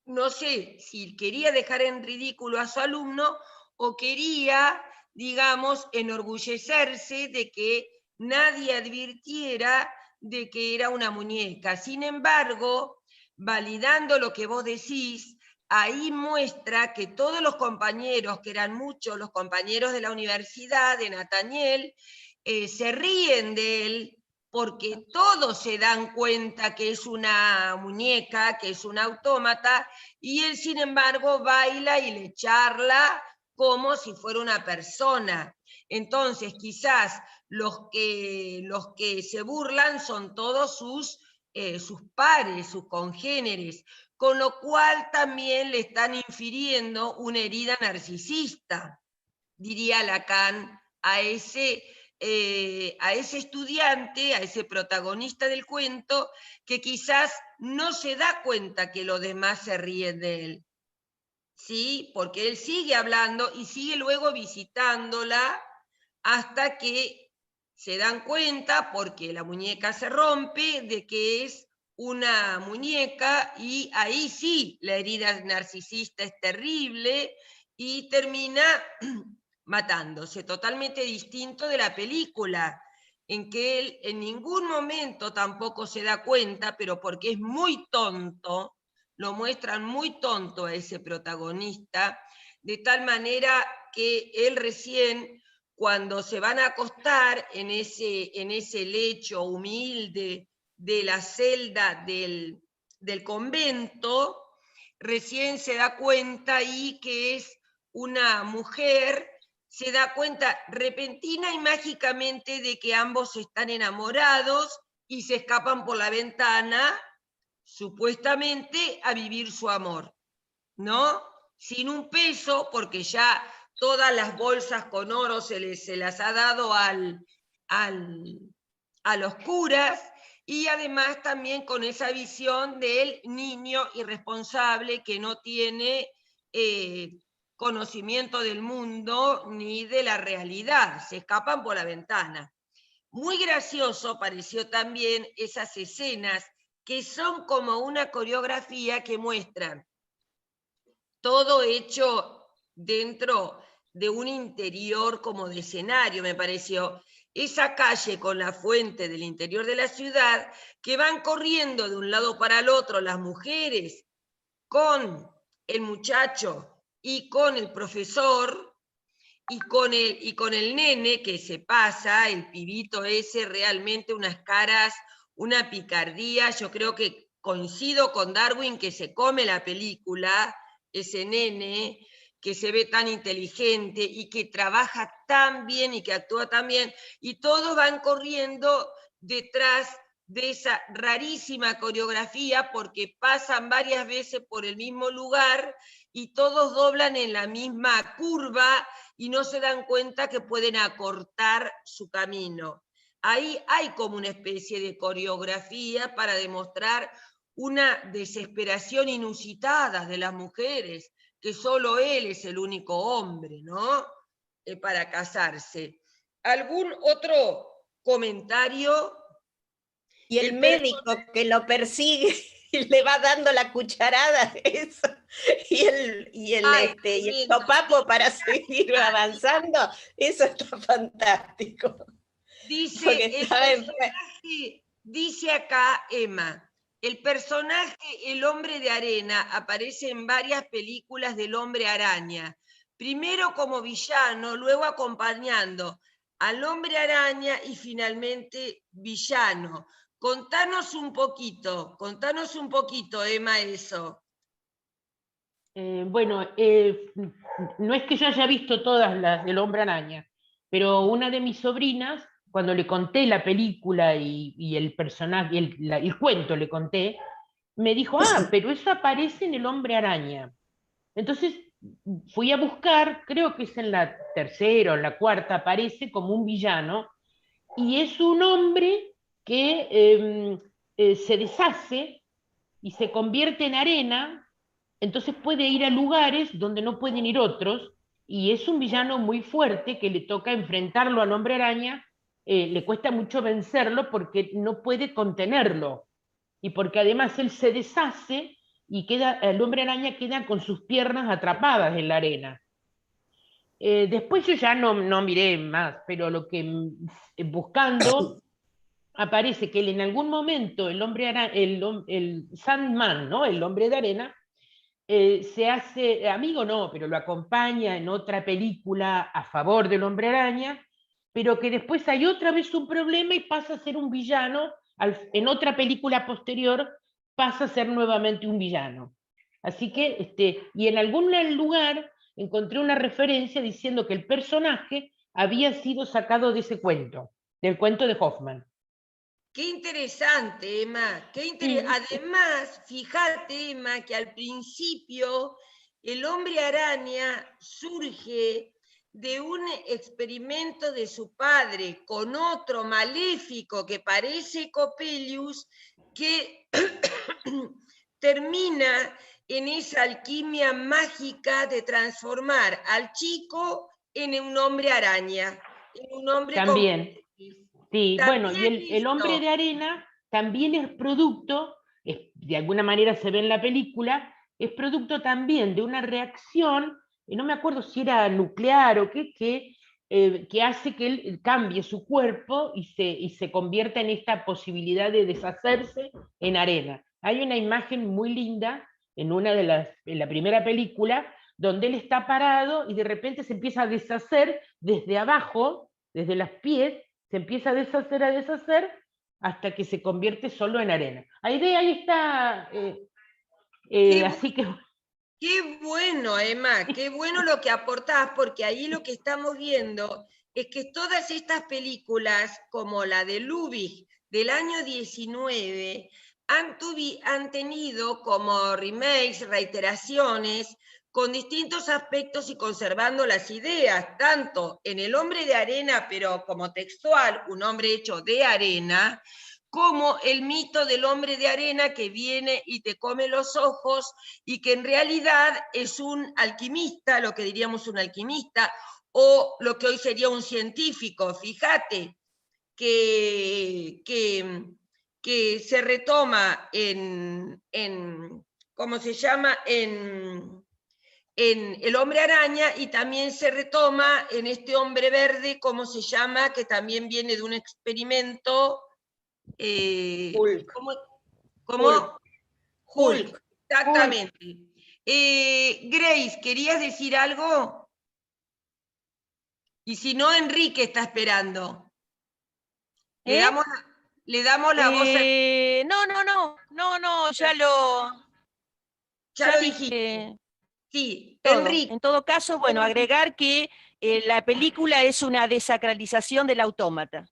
Speaker 1: No sé si quería dejar en ridículo a su alumno o quería, digamos, enorgullecerse de que nadie advirtiera de que era una muñeca. Sin embargo, validando lo que vos decís, ahí muestra que todos los compañeros, que eran muchos los compañeros de la universidad, de Nathaniel, se ríen de él, porque todos se dan cuenta que es una muñeca, que es un autómata, y él, sin embargo, baila y le charla como si fuera una persona. Entonces, quizás los que se burlan son todos sus pares, sus congéneres, con lo cual también le están infiriendo una herida narcisista, diría Lacan, a ese estudiante, a ese protagonista del cuento, que quizás no se da cuenta que los demás se ríen de él, ¿sí? Porque él sigue hablando y sigue luego visitándola hasta que se dan cuenta, porque la muñeca se rompe, de que es una muñeca, y ahí sí la herida narcisista es terrible y termina matándose, totalmente distinto de la película, en que él en ningún momento tampoco se da cuenta, pero porque es muy tonto, lo muestran muy tonto a ese protagonista, de tal manera que él recién, cuando se van a acostar en ese lecho humilde de la celda del convento, recién se da cuenta ahí que es una mujer, se da cuenta repentina y mágicamente de que ambos están enamorados y se escapan por la ventana, supuestamente a vivir su amor, ¿no? Sin un peso, porque ya todas las bolsas con oro se las ha dado a los curas, y además también con esa visión del niño irresponsable que no tiene conocimiento del mundo ni de la realidad, se escapan por la ventana. Muy gracioso pareció también esas escenas que son como una coreografía que muestran todo hecho dentro de un interior como de escenario, me pareció. Esa calle con la fuente del interior de la ciudad, que van corriendo de un lado para el otro las mujeres con el muchacho y con el profesor y con el nene que se pasa, el pibito ese, realmente unas caras, una picardía. Yo creo que coincido con Darwin que se come la película, ese nene que se ve tan inteligente y que trabaja tan bien y que actúa tan bien, y todos van corriendo detrás de esa rarísima coreografía porque pasan varias veces por el mismo lugar y todos doblan en la misma curva y no se dan cuenta que pueden acortar su camino. Ahí hay como una especie de coreografía para demostrar una desesperación inusitada de las mujeres, que solo él es el único hombre, ¿no? Para casarse. ¿Algún otro comentario?
Speaker 4: Y el médico que lo persigue y le va dando la cucharada, eso, y el sopapo para seguir avanzando, eso está fantástico.
Speaker 1: Dice acá Emma, el personaje El Hombre de Arena aparece en varias películas del Hombre Araña, primero como villano, luego acompañando al Hombre Araña y finalmente villano. Contanos un poquito, Emma, eso.
Speaker 9: Bueno, no es que yo haya visto todas las del Hombre Araña, pero una de mis sobrinas, cuando le conté la película y el personaje, el cuento le conté, me dijo, pero eso aparece en el Hombre Araña. Entonces fui a buscar, creo que es en la tercera o en la cuarta, aparece como un villano, y es un hombre que se deshace y se convierte en arena, entonces puede ir a lugares donde no pueden ir otros, y es un villano muy fuerte que le toca enfrentarlo al Hombre Araña, le cuesta mucho vencerlo porque no puede contenerlo, y porque además él se deshace y el Hombre Araña queda con sus piernas atrapadas en la arena. Después yo ya no miré más, pero lo que buscando aparece que él en algún momento, el Sandman, ¿no? El Hombre de Arena, se hace, amigo no, pero lo acompaña en otra película a favor del Hombre Araña, pero que después hay otra vez un problema y pasa a ser un villano, en otra película posterior pasa a ser nuevamente un villano. Así que, y en algún lugar encontré una referencia diciendo que el personaje había sido sacado de ese cuento, del cuento de Hoffman.
Speaker 1: Qué interesante, Emma. Además, fíjate, Emma, que al principio el Hombre Araña surge de un experimento de su padre con otro maléfico que parece Coppelius, que termina en esa alquimia mágica de transformar al chico en un hombre araña, en un hombre
Speaker 9: también. Sí, bueno, y el Hombre de Arena también es producto, de alguna manera se ve en la película, es producto también de una reacción, no me acuerdo si era nuclear o qué, que hace que él cambie su cuerpo y se convierta en esta posibilidad de deshacerse en arena. Hay una imagen muy linda en la primera película, donde él está parado y de repente se empieza a deshacer desde abajo, desde los pies, se empieza a deshacer, hasta que se convierte solo en arena. Ahí está, así que...
Speaker 1: Qué bueno, Emma, qué bueno lo que aportás, porque ahí lo que estamos viendo es que todas estas películas, como la de Lubitsch del año 19, han tenido como remakes, reiteraciones, con distintos aspectos y conservando las ideas, tanto en El Hombre de Arena, pero como textual, un hombre hecho de arena, como el mito del hombre de arena que viene y te come los ojos y que en realidad es un alquimista, lo que diríamos un alquimista, o lo que hoy sería un científico. Fíjate que se retoma ¿cómo se llama? En El Hombre Araña, y también se retoma en este hombre verde, ¿cómo se llama? Que también viene de un experimento.
Speaker 4: Hulk.
Speaker 1: ¿Cómo?
Speaker 4: Hulk.
Speaker 1: Exactamente. Grace, ¿querías decir algo? Y si no, Enrique está esperando. Le damos la voz a...
Speaker 2: No, ya lo
Speaker 1: dijiste. Sí,
Speaker 2: todo.
Speaker 1: Enrique.
Speaker 2: En todo caso, bueno, agregar que la película es una desacralización del autómata.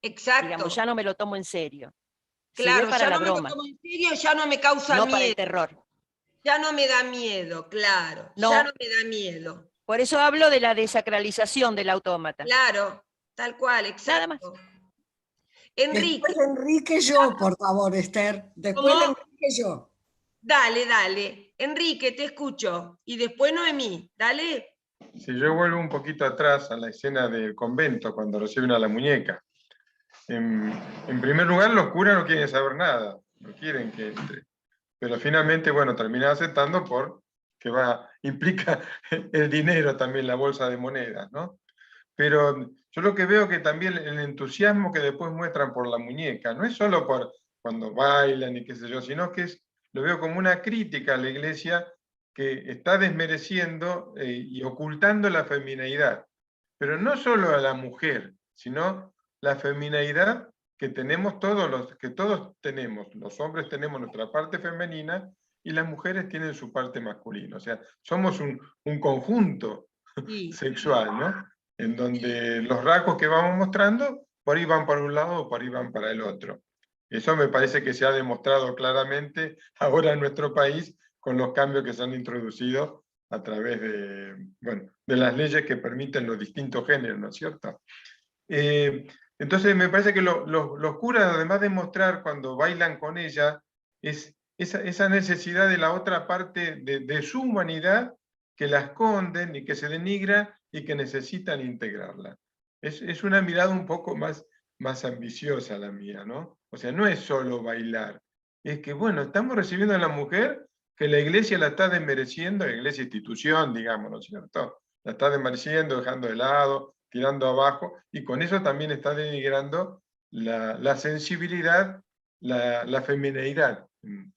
Speaker 1: Exacto.
Speaker 2: Digamos, ya no me lo tomo en serio.
Speaker 1: Claro,
Speaker 2: para
Speaker 1: ya
Speaker 2: la
Speaker 1: no
Speaker 2: broma.
Speaker 1: me lo tomo en serio, ya no me causa miedo.
Speaker 2: Para el terror.
Speaker 1: Ya no me da miedo, claro.
Speaker 2: No.
Speaker 1: Ya no me da miedo.
Speaker 2: Por eso hablo de la desacralización del autómata.
Speaker 1: Claro, tal cual, exacto.
Speaker 2: Nada más.
Speaker 1: Enrique.
Speaker 10: Después Enrique yo, por favor, Esther. Después Enrique yo.
Speaker 1: Dale. Enrique, te escucho. Y después Noemí, dale.
Speaker 11: Si yo vuelvo un poquito atrás a la escena del convento, cuando reciben a la muñeca. En primer lugar, los curas no quieren saber nada, no quieren que entre. Pero finalmente, bueno, terminan aceptando porque implica el dinero también, la bolsa de monedas, ¿no? Pero yo lo que veo que también el entusiasmo que después muestran por la muñeca, no es solo por cuando bailan y qué sé yo, sino que lo veo como una crítica a la Iglesia que está desmereciendo y ocultando la femineidad. Pero no solo a la mujer, sino la femineidad que tenemos que todos tenemos. Los hombres tenemos nuestra parte femenina y las mujeres tienen su parte masculina. O sea, somos un conjunto sexual, ¿no? En donde los rasgos que vamos mostrando, por ahí van para un lado o por ahí van para el otro. Eso me parece que se ha demostrado claramente ahora en nuestro país con los cambios que se han introducido a través de las leyes que permiten los distintos géneros, ¿no es cierto? Entonces me parece que los curas, además de mostrar cuando bailan con ella, es esa necesidad de la otra parte de su humanidad que la esconden y que se denigra y que necesitan integrarla. Es una mirada un poco más ambiciosa la mía, ¿no? O sea, no es solo bailar, es que, bueno, estamos recibiendo a la mujer que la Iglesia la está desmereciendo, la Iglesia institución, digamos, ¿no es cierto? La está desmereciendo, dejando de lado, tirando abajo, y con eso también está denigrando la sensibilidad, la femineidad, en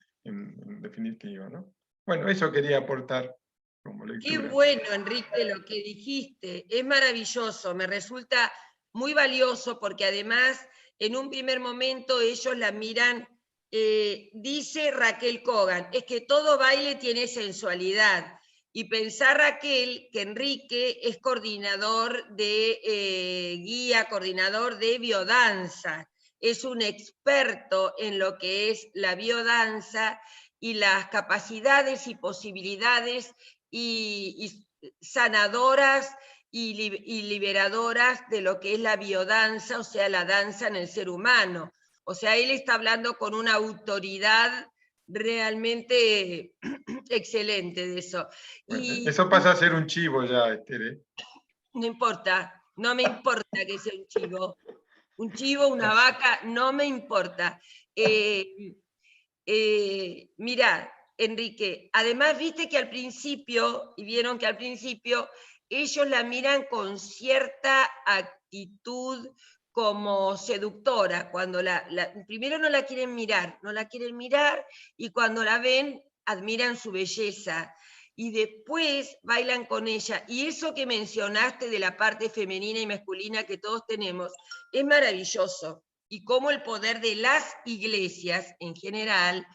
Speaker 11: definitiva, ¿no? Bueno, eso quería aportar como lectura.
Speaker 1: Qué bueno, Enrique, lo que dijiste. Es maravilloso, me resulta muy valioso porque además en un primer momento ellos la miran, dice Raquel Kogan, es que todo baile tiene sensualidad. Y pensar, Raquel, que Enrique es coordinador guía, coordinador de biodanza. Es un experto en lo que es la biodanza y las capacidades y posibilidades y sanadoras y liberadoras de lo que es la biodanza, o sea, la danza en el ser humano. O sea, él está hablando con una autoridad realmente excelente de eso.
Speaker 11: Eso pasa a ser un chivo ya, Esther, ¿eh?
Speaker 1: No importa, no me importa que sea un chivo. Un chivo, una vaca, no me importa. Mirá, Enrique, además viste que al principio, y vieron que al principio, ellos la miran con cierta actitud como seductora, cuando primero no la quieren mirar, y cuando la ven, admiran su belleza, y después bailan con ella, y eso que mencionaste de la parte femenina y masculina que todos tenemos, es maravilloso, y cómo el poder de las iglesias en general,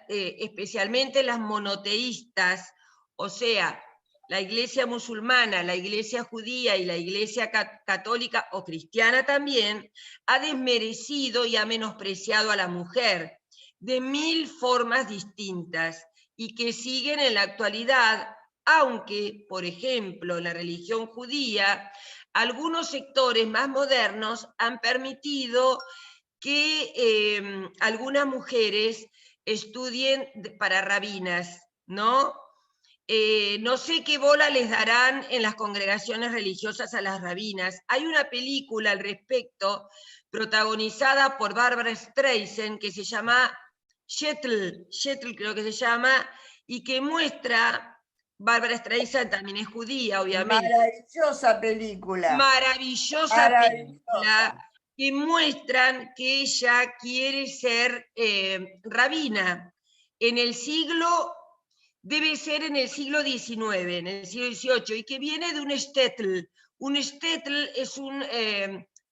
Speaker 1: especialmente las monoteístas, o sea, la iglesia musulmana, la iglesia judía y la iglesia católica o cristiana también, ha desmerecido y ha menospreciado a la mujer de 1000 formas distintas y que siguen en la actualidad, aunque, por ejemplo, en la religión judía, algunos sectores más modernos han permitido que algunas mujeres estudien para rabinas, ¿no? No sé qué bola les darán en las congregaciones religiosas a las rabinas. Hay una película al respecto, protagonizada por Barbra Streisand, que se llama Shetl creo que se llama, y que muestra, Barbra Streisand también es judía, obviamente.
Speaker 6: Maravillosa película.
Speaker 1: Maravillosa película, que muestran que ella quiere ser rabina en el siglo... Debe ser en el siglo XIX, en el siglo XVIII, y que viene de un shtetl. Un shtetl es un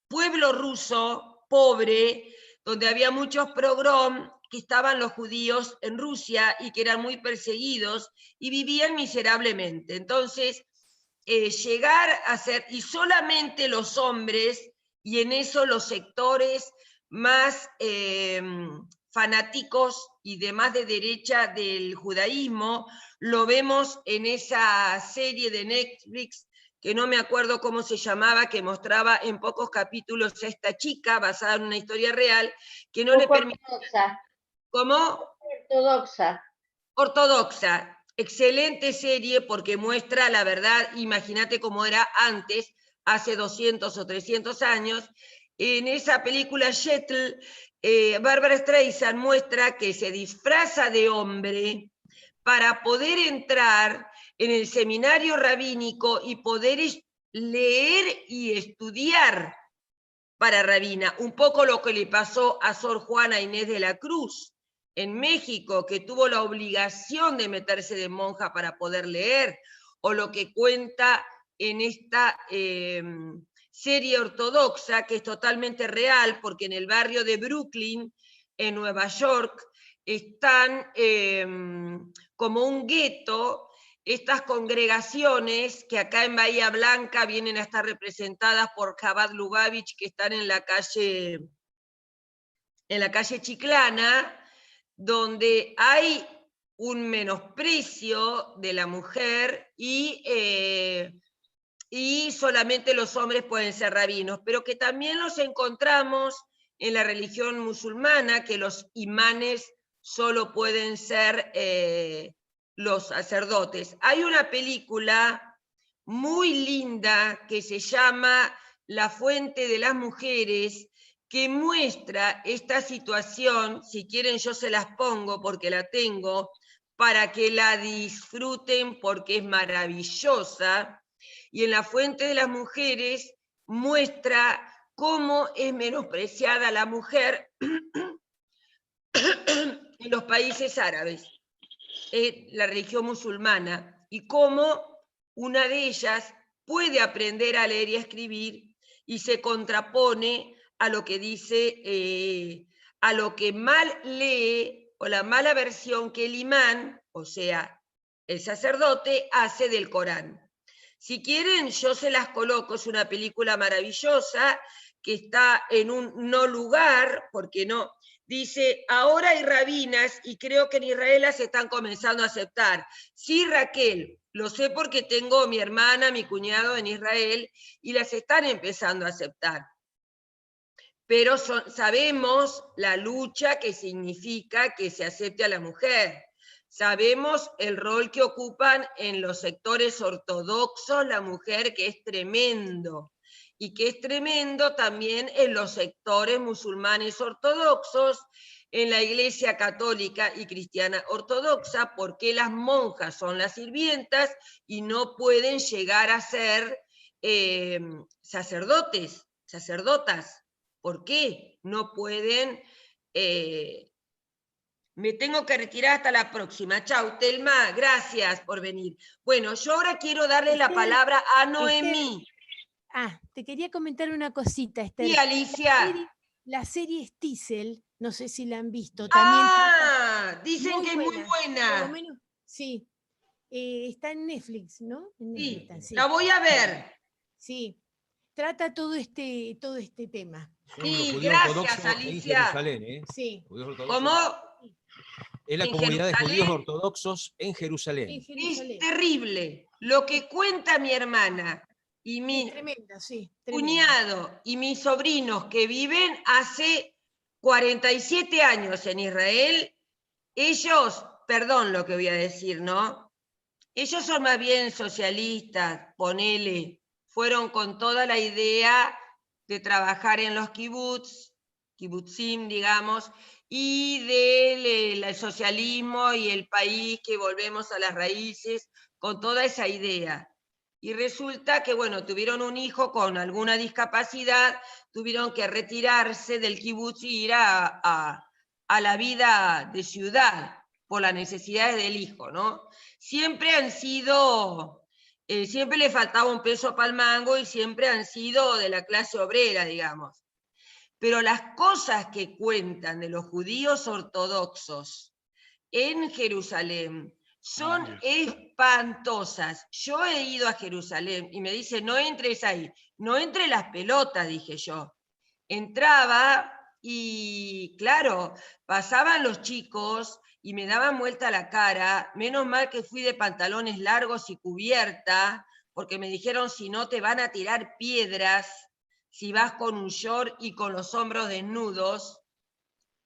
Speaker 1: pueblo ruso pobre, donde había muchos pogrom, que estaban los judíos en Rusia y que eran muy perseguidos y vivían miserablemente. Entonces, llegar a ser, y solamente los hombres, y en eso los sectores más fanáticos y demás de derecha del judaísmo, lo vemos en esa serie de Netflix, que no me acuerdo cómo se llamaba, que mostraba en pocos capítulos a esta chica, basada en una historia real, que no le permitía... ¿Cómo?
Speaker 5: Ortodoxa.
Speaker 1: Ortodoxa. Excelente serie porque muestra la verdad, imagínate cómo era antes, hace 200 o 300 años. En esa película Shetl, Barbra Streisand muestra que se disfraza de hombre para poder entrar en el seminario rabínico y poder leer y estudiar para rabina. Un poco lo que le pasó a Sor Juana Inés de la Cruz en México, que tuvo la obligación de meterse de monja para poder leer, o lo que cuenta en esta serie ortodoxa, que es totalmente real, porque en el barrio de Brooklyn, en Nueva York, están como un gueto, estas congregaciones que acá en Bahía Blanca vienen a estar representadas por Chabad Lubavitch, que están en la calle Chiclana, donde hay un menosprecio de la mujer y solamente los hombres pueden ser rabinos, pero que también los encontramos en la religión musulmana, que los imanes solo pueden ser los sacerdotes. Hay una película muy linda que se llama La fuente de las mujeres, que muestra esta situación. Si quieren yo se las pongo porque la tengo, para que la disfruten porque es maravillosa. Y en La fuente de las mujeres muestra cómo es menospreciada la mujer en los países árabes, la religión musulmana, y cómo una de ellas puede aprender a leer y a escribir y se contrapone a lo que dice, a lo que mal lee, o la mala versión que el imán, o sea, el sacerdote, hace del Corán. Si quieren, yo se las coloco, es una película maravillosa, que está en un no lugar, porque no, dice, ahora hay rabinas, y creo que en Israel las están comenzando a aceptar. Sí, Raquel, lo sé porque tengo mi hermana, mi cuñado en Israel, y las están empezando a aceptar. Pero sabemos la lucha que significa que se acepte a la mujer. Sabemos el rol que ocupan en los sectores ortodoxos la mujer, que es tremendo, y que es tremendo también en los sectores musulmanes ortodoxos, en la Iglesia Católica y Cristiana Ortodoxa, porque las monjas son las sirvientas y no pueden llegar a ser sacerdotas. ¿Por qué no pueden? Me tengo que retirar hasta la próxima. Chau, Telma, gracias por venir. Bueno, yo ahora quiero darle la palabra a Noemí.
Speaker 12: Te quería comentar una cosita, Esther.
Speaker 1: Sí, Alicia.
Speaker 12: La serie Stiesel, no sé si la han visto. También
Speaker 1: dicen que es muy buena.
Speaker 12: Por lo menos, sí. Está en Netflix, ¿no? En Netflix,
Speaker 1: sí, la voy a ver.
Speaker 12: Sí. Trata todo este tema.
Speaker 1: Sí, gracias, Alicia.
Speaker 12: Sí.
Speaker 1: ¿Cómo?
Speaker 13: Es la comunidad de judíos ortodoxos en Jerusalén.
Speaker 1: Es terrible lo que cuenta mi hermana y mi cuñado y mis sobrinos que viven hace 47 años en Israel, ellos, perdón lo que voy a decir, ¿no? Ellos son más bien socialistas, ponele, fueron con toda la idea de trabajar en los kibutzim, digamos, y del socialismo y el país, que volvemos a las raíces, con toda esa idea. Y resulta que, bueno, tuvieron un hijo con alguna discapacidad, tuvieron que retirarse del kibutz y ir a la vida de ciudad por las necesidades del hijo, ¿no? Siempre han sido, siempre le faltaba un peso para el mango y siempre han sido de la clase obrera, digamos. Pero las cosas que cuentan de los judíos ortodoxos en Jerusalén son espantosas. Yo he ido a Jerusalén y me dice, no entres ahí, no entre las pelotas, dije yo. Entraba y, claro, pasaban los chicos y me daban vuelta la cara. Menos mal que fui de pantalones largos y cubierta, porque me dijeron, si no te van a tirar piedras, si vas con un short y con los hombros desnudos.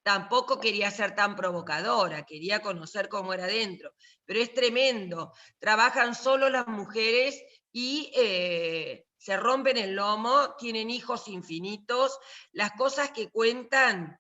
Speaker 1: Tampoco quería ser tan provocadora, quería conocer cómo era dentro. Pero es tremendo. Trabajan solo las mujeres y se rompen el lomo, tienen hijos infinitos. Las cosas que cuentan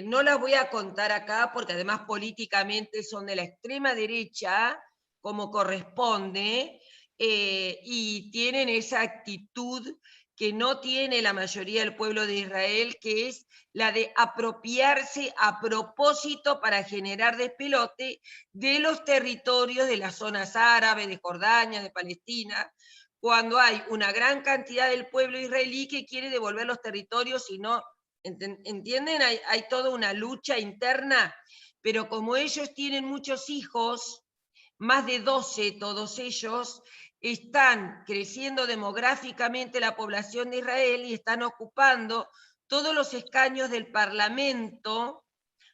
Speaker 1: no las voy a contar acá, porque además políticamente son de la extrema derecha, como corresponde, y tienen esa actitud que no tiene la mayoría del pueblo de Israel, que es la de apropiarse a propósito para generar despelote de los territorios de las zonas árabes, de Jordania, de Palestina, cuando hay una gran cantidad del pueblo israelí que quiere devolver los territorios y no, ¿entienden? Hay toda una lucha interna, pero como ellos tienen muchos hijos, más de 12 todos ellos, están creciendo demográficamente la población de Israel y están ocupando todos los escaños del Parlamento,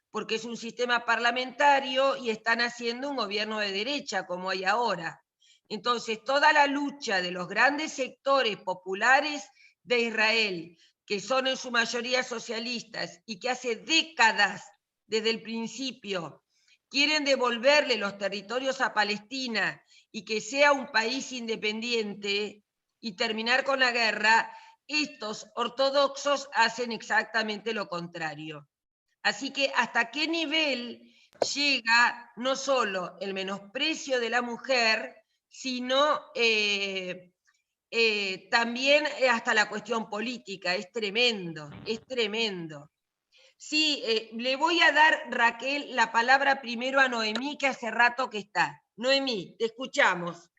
Speaker 1: porque es un sistema parlamentario, y están haciendo un gobierno de derecha como hay ahora. Entonces, toda la lucha de los grandes sectores populares de Israel, que son en su mayoría socialistas y que hace décadas, desde el principio, quieren devolverle los territorios a Palestina y que sea un país independiente y terminar con la guerra, estos ortodoxos hacen exactamente lo contrario. Así que hasta qué nivel llega no solo el menosprecio de la mujer, sino también hasta la cuestión política. Es tremendo, es tremendo. Sí, le voy a dar, Raquel, la palabra primero a Noemí, que hace rato que está. Noemí, te escuchamos.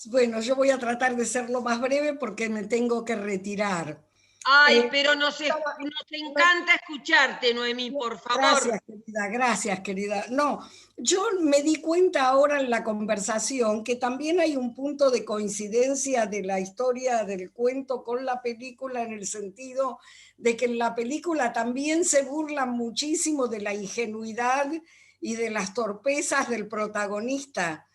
Speaker 10: Bueno, yo voy a tratar de ser lo más breve porque me tengo que retirar.
Speaker 1: Ay, pero nos encanta escucharte, Noemí, por favor.
Speaker 10: Gracias, querida. No, yo me di cuenta ahora en la conversación que también hay un punto de coincidencia de la historia del cuento con la película, en el sentido de que en la película también se burlan muchísimo de la ingenuidad y de las torpezas del protagonista.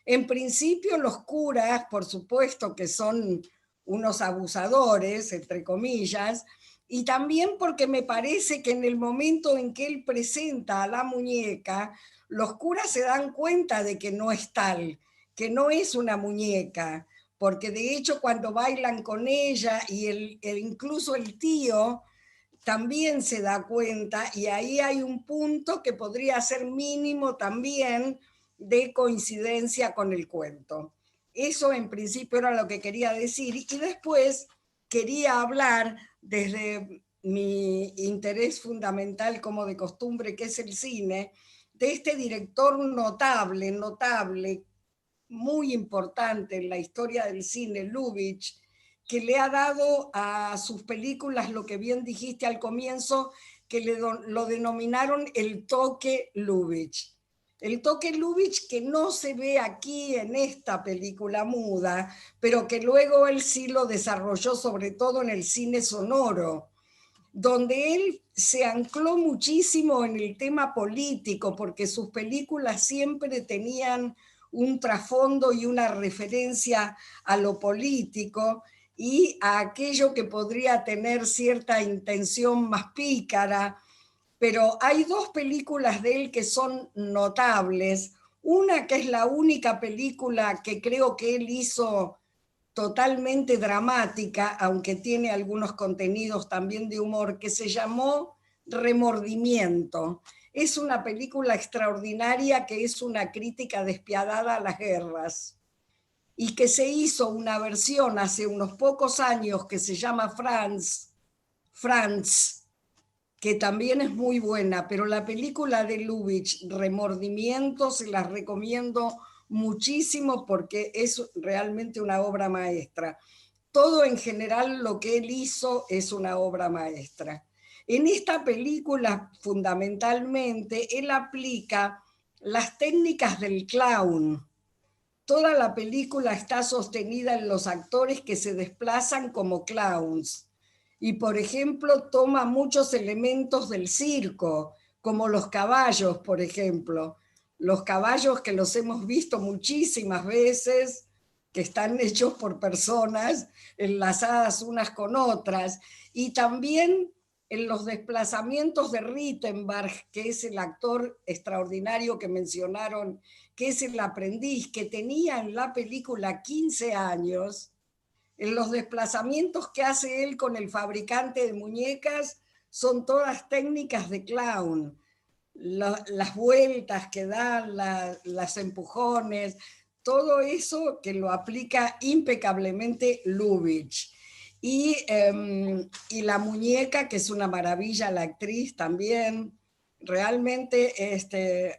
Speaker 10: En principio, los curas, por supuesto que son unos abusadores, entre comillas, y también porque me parece que en el momento en que él presenta a la muñeca, los curas se dan cuenta de que no es tal, que no es una muñeca, porque de hecho cuando bailan con ella y incluso el tío también se da cuenta, y ahí hay un punto que podría ser mínimo también de coincidencia con el cuento. Eso en principio era lo que quería decir, y después quería hablar desde mi interés fundamental, como de costumbre, que es el cine, de este director notable, muy importante en la historia del cine, Lubitsch, que le ha dado a sus películas lo que bien dijiste al comienzo, que lo denominaron el toque Lubitsch. El toque Lubitsch que no se ve aquí en esta película muda, pero que luego él sí lo desarrolló, sobre todo en el cine sonoro, donde él se ancló muchísimo en el tema político, porque sus películas siempre tenían un trasfondo y una referencia a lo político y a aquello que podría tener cierta intención más pícara, pero hay dos películas de él que son notables. Una que es la única película que creo que él hizo totalmente dramática, aunque tiene algunos contenidos también de humor, que se llamó Remordimiento. Es una película extraordinaria que es una crítica despiadada a las guerras y que se hizo una versión hace unos pocos años que se llama Franz, que también es muy buena, pero la película de Lubitsch, Remordimiento, se las recomiendo muchísimo porque es realmente una obra maestra. Todo en general lo que él hizo es una obra maestra. En esta película, fundamentalmente, él aplica las técnicas del clown. Toda la película está sostenida en los actores que se desplazan como clowns. Y, por ejemplo, toma muchos elementos del circo, como los caballos, por ejemplo. Los caballos que los hemos visto muchísimas veces, que están hechos por personas enlazadas unas con otras. Y también en los desplazamientos de Rittenberg, que es el actor extraordinario que mencionaron, que es el aprendiz, que tenía en la película 15 años, en los desplazamientos que hace él con el fabricante de muñecas son todas técnicas de clown. Las vueltas que dan, las empujones, todo eso que lo aplica impecablemente Lubitsch. Y la muñeca, que es una maravilla, la actriz también. Realmente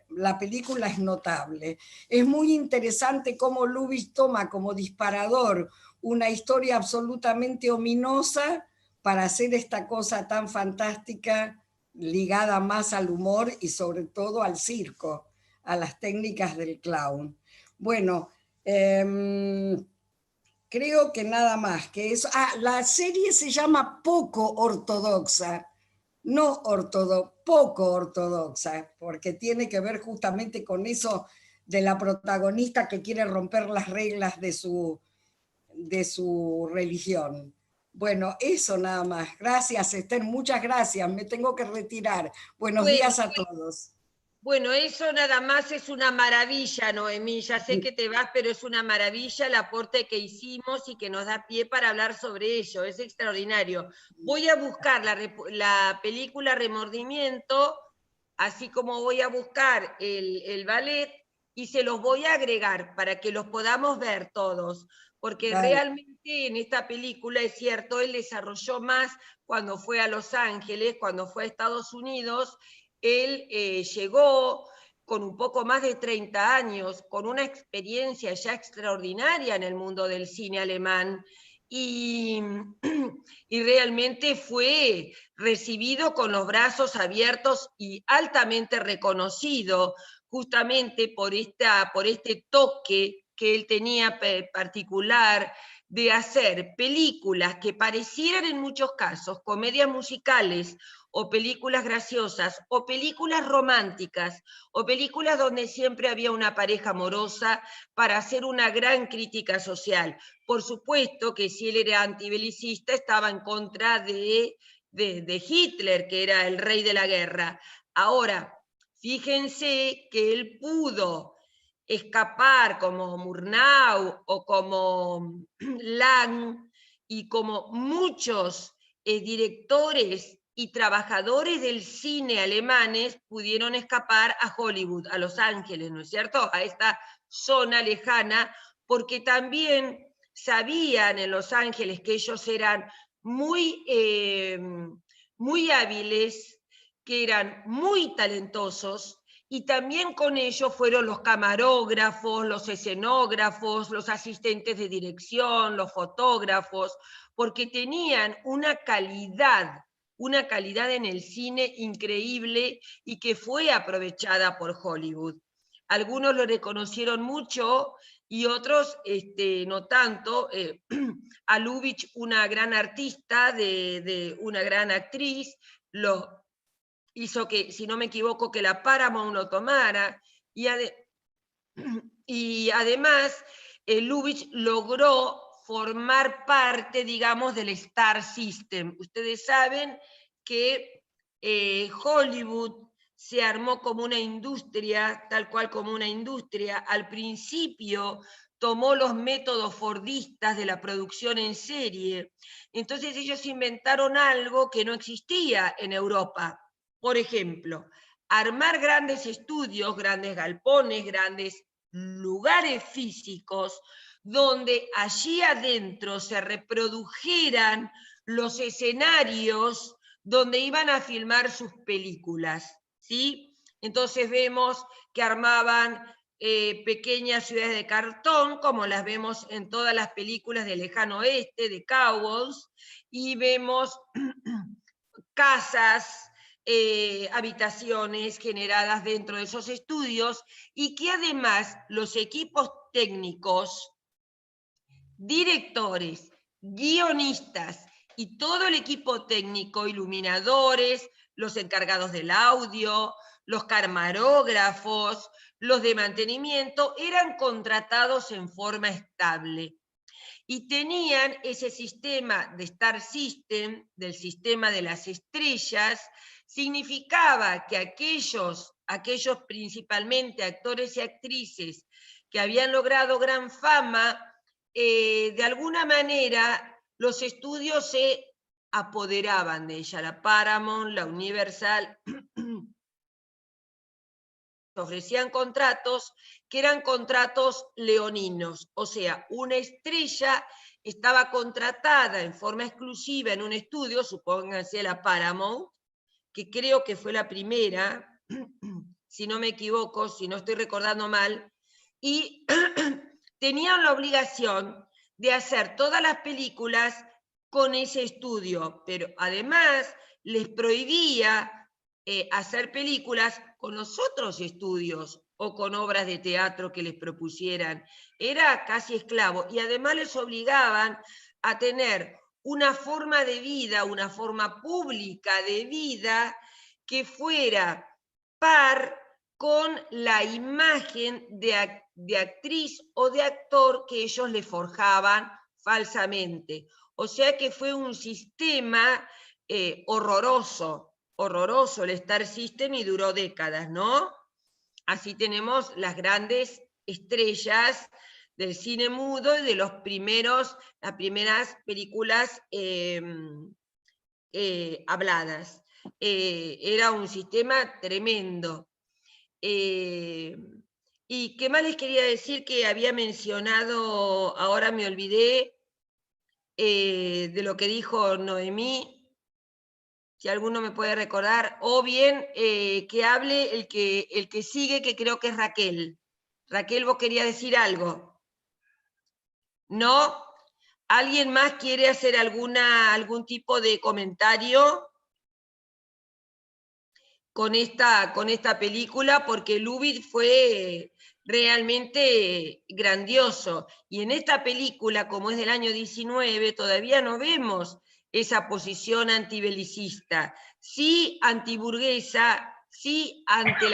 Speaker 10: la película es notable. Es muy interesante cómo Lubitsch toma como disparador una historia absolutamente ominosa para hacer esta cosa tan fantástica ligada más al humor y sobre todo al circo, a las técnicas del clown. Bueno, creo que nada más que eso. La serie se llama Poco Ortodoxa, no poco ortodoxa, porque tiene que ver justamente con eso de la protagonista que quiere romper las reglas de su religión. Bueno, eso nada más. Gracias, Esther, muchas gracias. Me tengo que retirar. Buenos días a todos.
Speaker 1: Bueno, eso nada más es una maravilla, Noemí. Ya sé que te vas, pero es una maravilla el aporte que hicimos y que nos da pie para hablar sobre ello. Es extraordinario. Voy a buscar la película Remordimiento, así como voy a buscar el ballet, y se los voy a agregar para que los podamos ver todos. Porque realmente en esta película, es cierto, él desarrolló más cuando fue a Los Ángeles, cuando fue a Estados Unidos. Él llegó con un poco más de 30 años, con una experiencia ya extraordinaria en el mundo del cine alemán, y realmente fue recibido con los brazos abiertos y altamente reconocido, justamente por este toque que él tenía particular de hacer películas que parecieran en muchos casos comedias musicales, o películas graciosas, o películas románticas, o películas donde siempre había una pareja amorosa, para hacer una gran crítica social. Por supuesto que si él era antibelicista, estaba en contra de Hitler, que era el rey de la guerra. Ahora, fíjense que él pudo escapar como Murnau o como Lang y como muchos directores y trabajadores del cine alemanes pudieron escapar a Hollywood, a Los Ángeles, ¿no es cierto?, a esta zona lejana, porque también sabían en Los Ángeles que ellos eran muy hábiles, que eran muy talentosos, y también con ellos fueron los camarógrafos, los escenógrafos, los asistentes de dirección, los fotógrafos, porque tenían una calidad en el cine increíble y que fue aprovechada por Hollywood. Algunos lo reconocieron mucho y otros no tanto. A Lubitsch, una gran artista, una gran actriz, lo hizo que, si no me equivoco, que la Paramount lo tomara, y y además Lubitsch logró formar parte, digamos, del Star System. Ustedes saben que Hollywood se armó como una industria, tal cual como una industria. Al principio tomó los métodos fordistas de la producción en serie. Entonces ellos inventaron algo que no existía en Europa. Por ejemplo, armar grandes estudios, grandes galpones, grandes lugares físicos, donde allí adentro se reprodujeran los escenarios donde iban a filmar sus películas, ¿sí? Entonces vemos que armaban pequeñas ciudades de cartón, como las vemos en todas las películas de Lejano Oeste, de cowboys, y vemos casas, habitaciones generadas dentro de esos estudios, y que además los equipos técnicos, directores, guionistas y todo el equipo técnico, iluminadores, los encargados del audio, los camarógrafos, los de mantenimiento, eran contratados en forma estable. Y tenían ese sistema de Star System, del sistema de las estrellas, significaba que aquellos principalmente actores y actrices que habían logrado gran fama, de alguna manera los estudios se apoderaban de ella, la Paramount, la Universal, ofrecían contratos que eran contratos leoninos, o sea, una estrella estaba contratada en forma exclusiva en un estudio, supónganse la Paramount, que creo que fue la primera, si no me equivoco, si no estoy recordando mal, y tenían la obligación de hacer todas las películas con ese estudio, pero además les prohibía hacer películas con los otros estudios o con obras de teatro que les propusieran. Era casi esclavo, y además les obligaban a tener una forma de vida, una forma pública de vida que fuera par con la imagen de actriz o de actor que ellos le forjaban falsamente. O sea que fue un sistema horroroso el Star System, y duró décadas, ¿no? Así tenemos las grandes estrellas del cine mudo y de las primeras películas habladas. Era un sistema tremendo. ¿Y qué más les quería decir que había mencionado? Ahora me olvidé de lo que dijo Noemí. Si alguno me puede recordar, o bien que hable el que sigue, que creo que es Raquel. Raquel, ¿vos querías decir algo? ¿No? ¿Alguien más quiere hacer algún tipo de comentario con esta película? Porque Lubitsch fue realmente grandioso. Y en esta película, como es del año 19, todavía no vemos esa posición antibelicista, sí antiburguesa, sí ante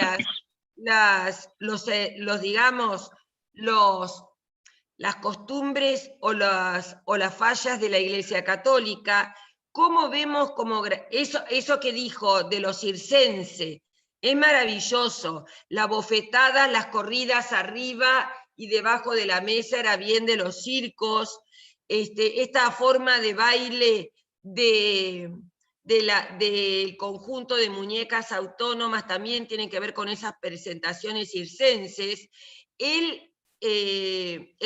Speaker 1: las costumbres o las fallas de la Iglesia Católica. ¿Cómo vemos eso que dijo de los circenses? Es maravilloso, la bofetada, las corridas arriba y debajo de la mesa era bien de los circos, esta forma de baile del conjunto de muñecas autónomas también tienen que ver con esas presentaciones circenses. El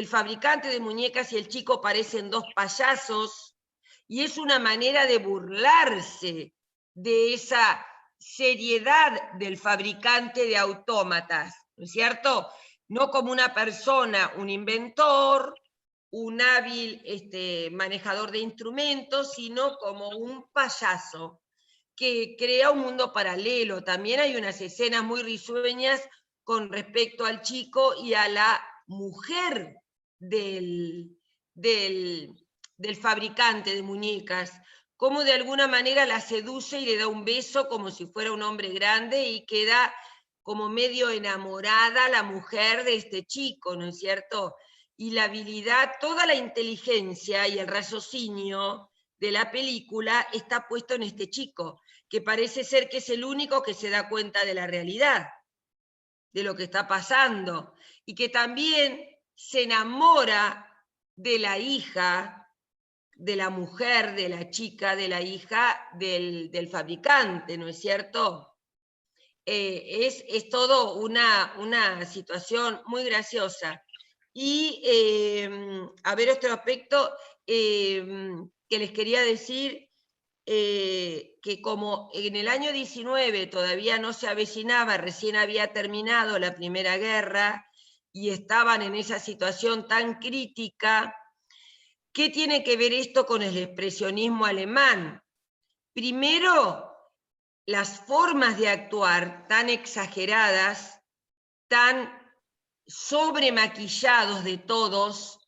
Speaker 1: fabricante de muñecas y el chico parecen dos payasos, y es una manera de burlarse de esa seriedad del fabricante de autómatas, ¿no es cierto? No como una persona, un inventor, un hábil manejador de instrumentos, sino como un payaso que crea un mundo paralelo. También hay unas escenas muy risueñas con respecto al chico y a la mujer del fabricante de muñecas, cómo de alguna manera la seduce y le da un beso como si fuera un hombre grande, y queda como medio enamorada la mujer de este chico, ¿no es cierto? Y la habilidad, toda la inteligencia y el raciocinio de la película está puesto en este chico, que parece ser que es el único que se da cuenta de la realidad, de lo que está pasando, y que también se enamora de la hija, de la mujer, de la chica, de la hija del fabricante, ¿no es cierto? Es todo una situación muy graciosa. Y, a ver, otro aspecto que les quería decir, que como en el año 19 todavía no se avecinaba, recién había terminado la Primera Guerra, y estaban en esa situación tan crítica, ¿qué tiene que ver esto con el expresionismo alemán? Primero, las formas de actuar tan exageradas, tan sobremaquillados de todos,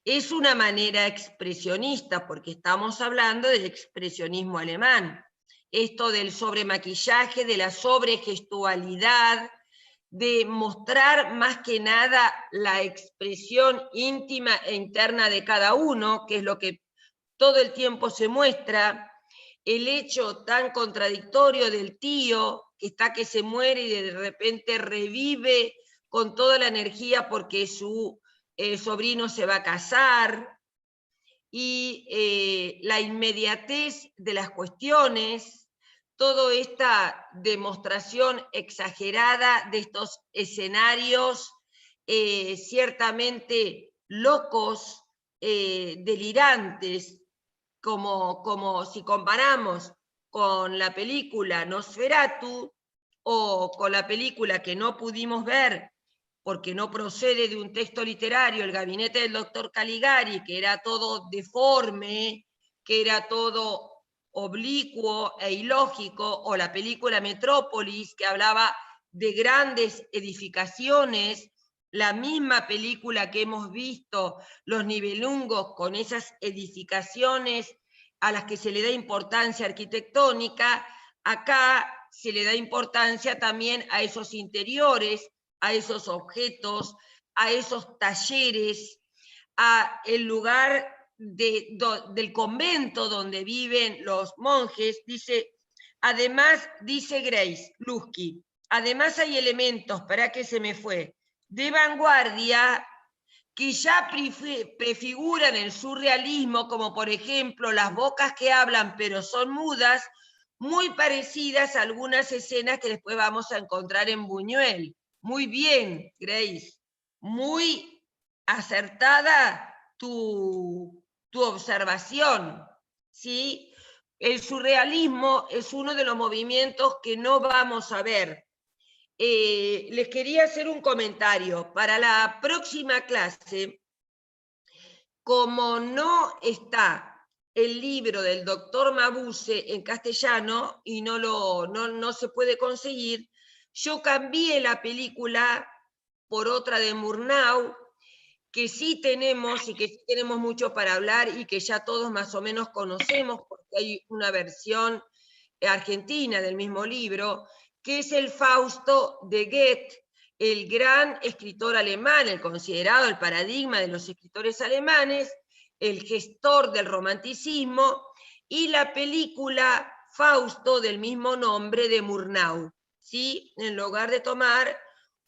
Speaker 1: es una manera expresionista, porque estamos hablando del expresionismo alemán. Esto del sobremaquillaje, de la sobregestualidad, de mostrar más que nada la expresión íntima e interna de cada uno, que es lo que todo el tiempo se muestra. El hecho tan contradictorio del tío, que está que se muere y de repente revive con toda la energía porque su sobrino se va a casar, y la inmediatez de las cuestiones, toda esta demostración exagerada de estos escenarios ciertamente locos, delirantes, como si comparamos con la película Nosferatu o con la película que no pudimos ver porque no procede de un texto literario, El gabinete del doctor Caligari, que era todo deforme, que era todo oblicuo e ilógico, o la película Metrópolis, que hablaba de grandes edificaciones, la misma película que hemos visto, Los Nibelungos, con esas edificaciones a las que se le da importancia arquitectónica, acá se le da importancia también a esos interiores, a esos objetos, a esos talleres, a el lugar del convento donde viven los monjes. Dice, además, dice Grace Lusky, además hay elementos, para que se me fue, de vanguardia que ya prefiguran el surrealismo, como por ejemplo las bocas que hablan pero son mudas, muy parecidas a algunas escenas que después vamos a encontrar en Buñuel. Muy bien, Grace, muy acertada tu observación, ¿sí? El surrealismo es uno de los movimientos que no vamos a ver. Les quería hacer un comentario. Para la próxima clase, como no está el libro del doctor Mabuse en castellano y no se puede conseguir, yo cambié la película por otra de Murnau, que sí tenemos y que sí tenemos mucho para hablar y que ya todos más o menos conocemos, porque hay una versión argentina del mismo libro, que es el Fausto de Goethe, el gran escritor alemán, el considerado el paradigma de los escritores alemanes, el gestor del romanticismo, y la película Fausto del mismo nombre de Murnau, ¿sí? En lugar de tomar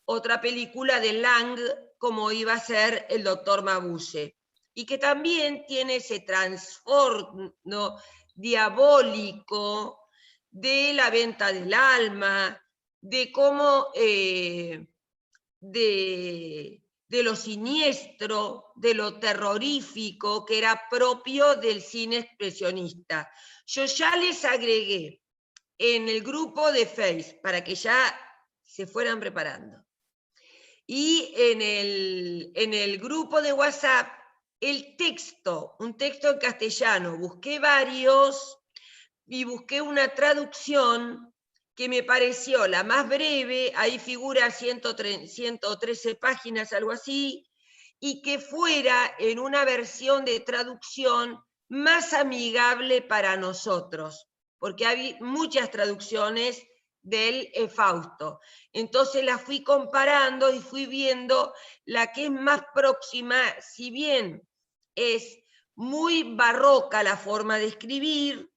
Speaker 1: otra película de Lang, como iba a ser el doctor Mabuse, y que también tiene ese trastorno diabólico de la venta del alma, de cómo, de lo siniestro, de lo terrorífico que era propio del cine expresionista. Yo ya les agregué en el grupo de Face, para que ya se fueran preparando, y en el grupo de WhatsApp, el texto, un texto en castellano. Busqué varios y busqué una traducción que me pareció la más breve, ahí figura 113 páginas, algo así, y que fuera en una versión de traducción más amigable para nosotros, porque hay muchas traducciones del Fausto. Entonces la fui comparando y fui viendo la que es más próxima, si bien es muy barroca la forma de escribir,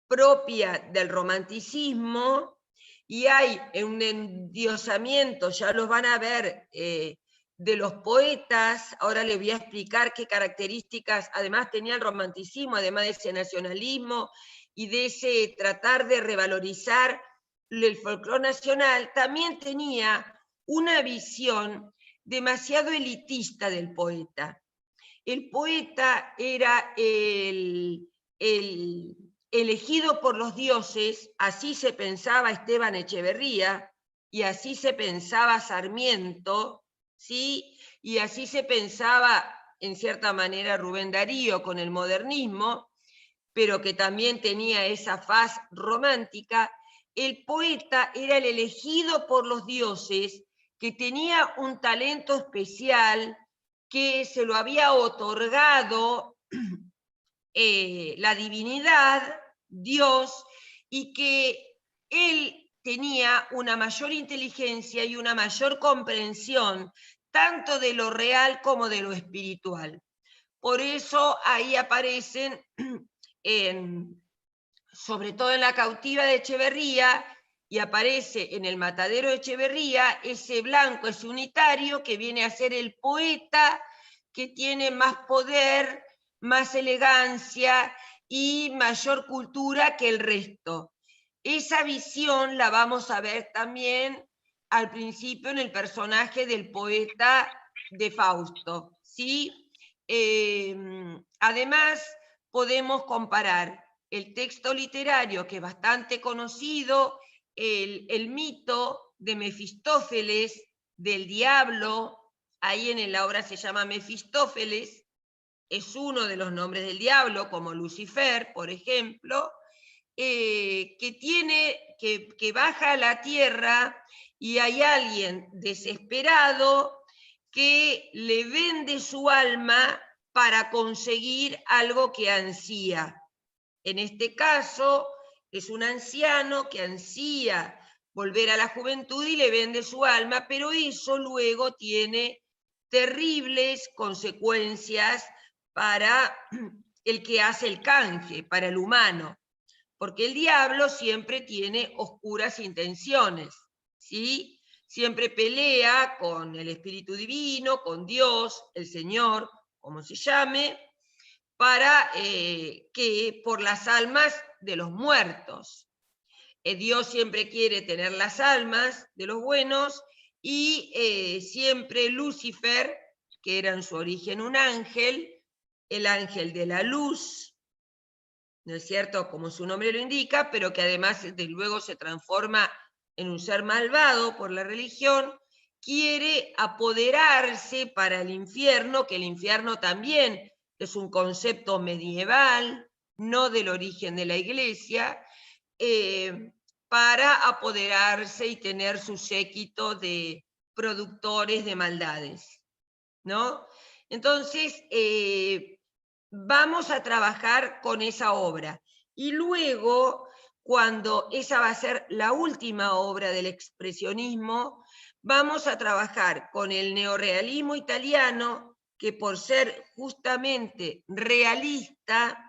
Speaker 1: propia del romanticismo, y hay un endiosamiento, ya los van a ver, de los poetas. Ahora les voy a explicar qué características además tenía el romanticismo, además de ese nacionalismo y de ese tratar de revalorizar el folclore nacional. También tenía una visión demasiado elitista del poeta. El poeta era el elegido por los dioses, así se pensaba Esteban Echeverría, y así se pensaba Sarmiento, ¿sí? Y así se pensaba, en cierta manera, Rubén Darío con el modernismo, pero que también tenía esa faz romántica. El poeta era el elegido por los dioses, que tenía un talento especial, que se lo había otorgado la divinidad, Dios, y que él tenía una mayor inteligencia y una mayor comprensión, tanto de lo real como de lo espiritual. Por eso ahí aparecen, sobre todo en La cautiva de Echeverría, y aparece en El matadero de Echeverría, ese blanco, ese unitario, que viene a ser el poeta, que tiene más poder, más elegancia y mayor cultura que el resto. Esa visión la vamos a ver también al principio en el personaje del poeta de Fausto, ¿sí? Además, podemos comparar el texto literario, que es bastante conocido, el mito de Mefistófeles, del diablo. Ahí en la obra se llama Mefistófeles, es uno de los nombres del diablo, como Lucifer, por ejemplo, que baja a la tierra y hay alguien desesperado que le vende su alma para conseguir algo que ansía. En este caso, es un anciano que ansía volver a la juventud y le vende su alma, pero eso luego tiene terribles consecuencias para el que hace el canje, para el humano, porque el diablo siempre tiene oscuras intenciones, ¿sí? Siempre pelea con el Espíritu Divino, con Dios, el Señor, como se llame, para que por las almas de los muertos. Dios siempre quiere tener las almas de los buenos, y siempre Lucifer, que era en su origen un ángel, el ángel de la luz, ¿no es cierto?, como su nombre lo indica, pero que además desde luego se transforma en un ser malvado por la religión, quiere apoderarse para el infierno, que el infierno también es un concepto medieval, no del origen de la Iglesia, para apoderarse y tener su séquito de productores de maldades, ¿no? Entonces, vamos a trabajar con esa obra. Y luego, cuando esa va a ser la última obra del expresionismo, vamos a trabajar con el neorrealismo italiano, que por ser justamente realista,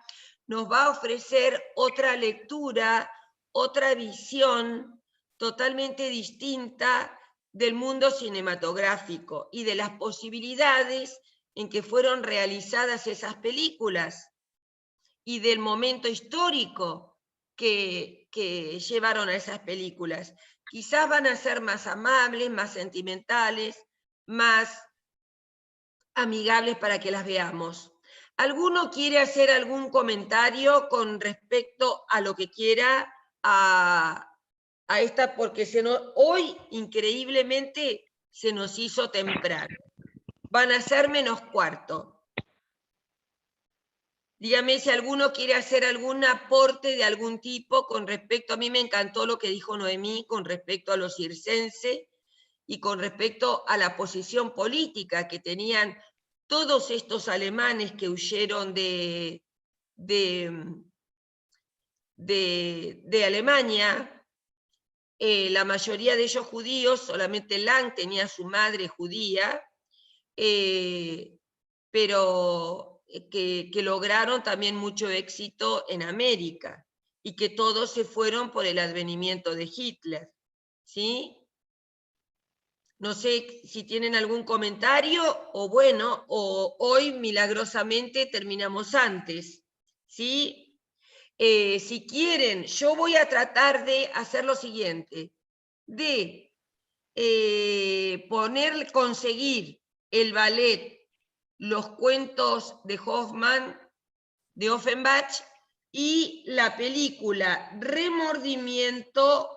Speaker 1: nos va a ofrecer otra lectura, otra visión totalmente distinta del mundo cinematográfico y de las posibilidades en que fueron realizadas esas películas y del momento histórico que llevaron a esas películas. Quizás van a ser más amables, más sentimentales, más amigables para que las veamos. ¿Alguno quiere hacer algún comentario con respecto a lo que quiera a esta? Porque hoy, increíblemente, se nos hizo temprano. Van a ser -4. Dígame si alguno quiere hacer algún aporte de algún tipo con respecto. A mí me encantó lo que dijo Noemí con respecto a los circenses y con respecto a la posición política que tenían todos estos alemanes que huyeron de Alemania, la mayoría de ellos judíos, solamente Lang tenía su madre judía, pero que lograron también mucho éxito en América, y que todos se fueron por el advenimiento de Hitler, ¿sí? No sé si tienen algún comentario, o bueno, o hoy milagrosamente terminamos antes, ¿sí? Si quieren, yo voy a tratar de hacer lo siguiente, de conseguir el ballet, los cuentos de Hoffmann, de Offenbach, y la película Remordimiento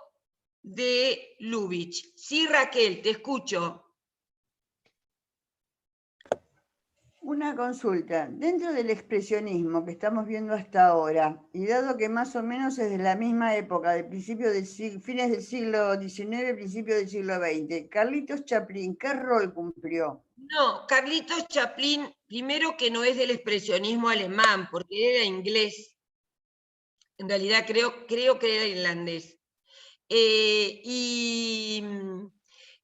Speaker 1: de Lubitsch. Sí, Raquel, te escucho.
Speaker 6: Una consulta. Dentro del expresionismo que estamos viendo hasta ahora, y dado que más o menos es de la misma época, de fines del siglo XIX, principios del siglo XX, Carlitos Chaplin, ¿qué rol cumplió?
Speaker 1: No, Carlitos Chaplin, primero que no es del expresionismo alemán, porque era inglés. En realidad creo que era irlandés. Y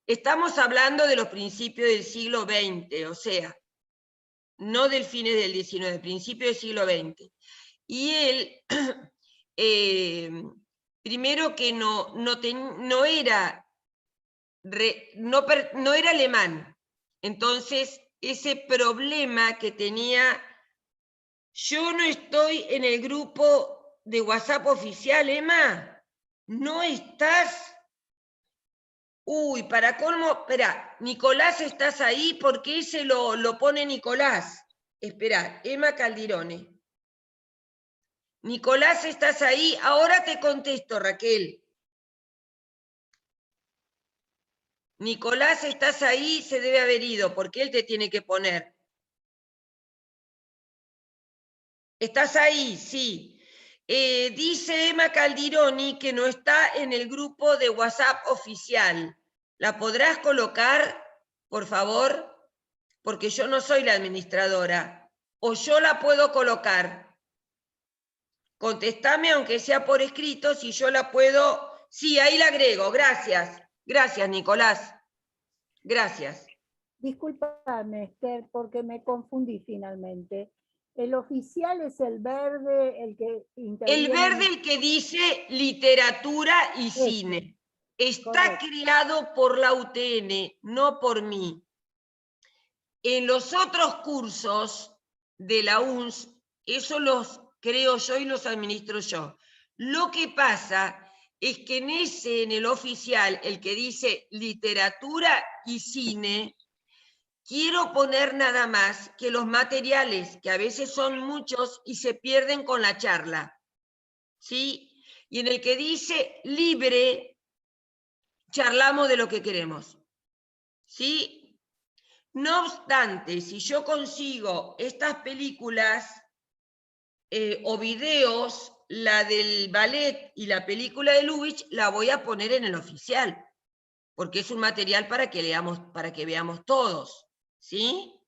Speaker 1: estamos hablando de los principios del siglo XX, o sea, no del fines del XIX, principio del siglo XX. Y él, primero que no era alemán. Entonces, ese problema que tenía, yo no estoy en el grupo de WhatsApp oficial, Emma, ¿no estás? Uy, para colmo, espera, Nicolás, ¿estás ahí? Porque ese lo pone Nicolás. Espera, Emma Caldirone. Nicolás, ¿estás ahí? Ahora te contesto, Raquel. Nicolás, ¿estás ahí? Se debe haber ido, porque él te tiene que poner. ¿Estás ahí? Sí. Dice Emma Caldironi que no está en el grupo de WhatsApp oficial. ¿La podrás colocar, por favor? Porque yo no soy la administradora. O yo la puedo colocar. Contestame, aunque sea por escrito, si yo la puedo. Sí, ahí la agrego. Gracias. Gracias, Nicolás. Gracias.
Speaker 14: Discúlpame, Esther, porque me confundí finalmente. El oficial es el verde, el que interviene.
Speaker 1: El verde, el que dice literatura y cine. Está creado por la UTN, no por mí. En los otros cursos de la UNS, eso los creo yo y los administro yo. Lo que pasa es que en el oficial, el que dice literatura y cine, quiero poner nada más que los materiales, que a veces son muchos y se pierden con la charla, ¿sí? Y en el que dice libre, charlamos de lo que queremos, ¿sí? No obstante, si yo consigo estas películas o videos, la del ballet y la película de Lubitsch, la voy a poner en el oficial, porque es un material para que veamos todos, ¿sí?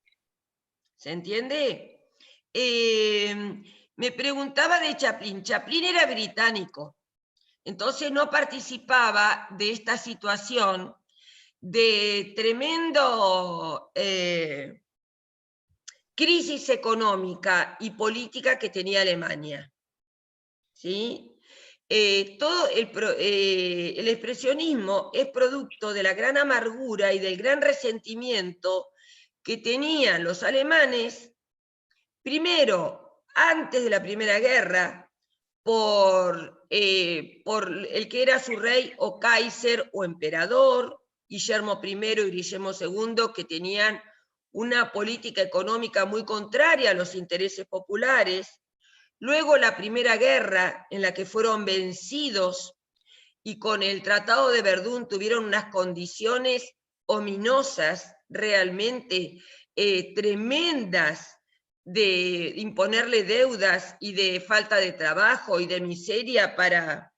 Speaker 1: ¿Se entiende? Me preguntaba de Chaplin. Chaplin era británico, entonces no participaba de esta situación de tremendo crisis económica y política que tenía Alemania, ¿sí? Todo el expresionismo es producto de la gran amargura y del gran resentimiento que tenían los alemanes, primero, antes de la Primera Guerra, por el que era su rey o Kaiser o emperador, Guillermo I y Guillermo II, que tenían una política económica muy contraria a los intereses populares. Luego la Primera Guerra, en la que fueron vencidos y con el Tratado de Verdún tuvieron unas condiciones ominosas, realmente tremendas, de imponerle deudas y de falta de trabajo y de miseria para...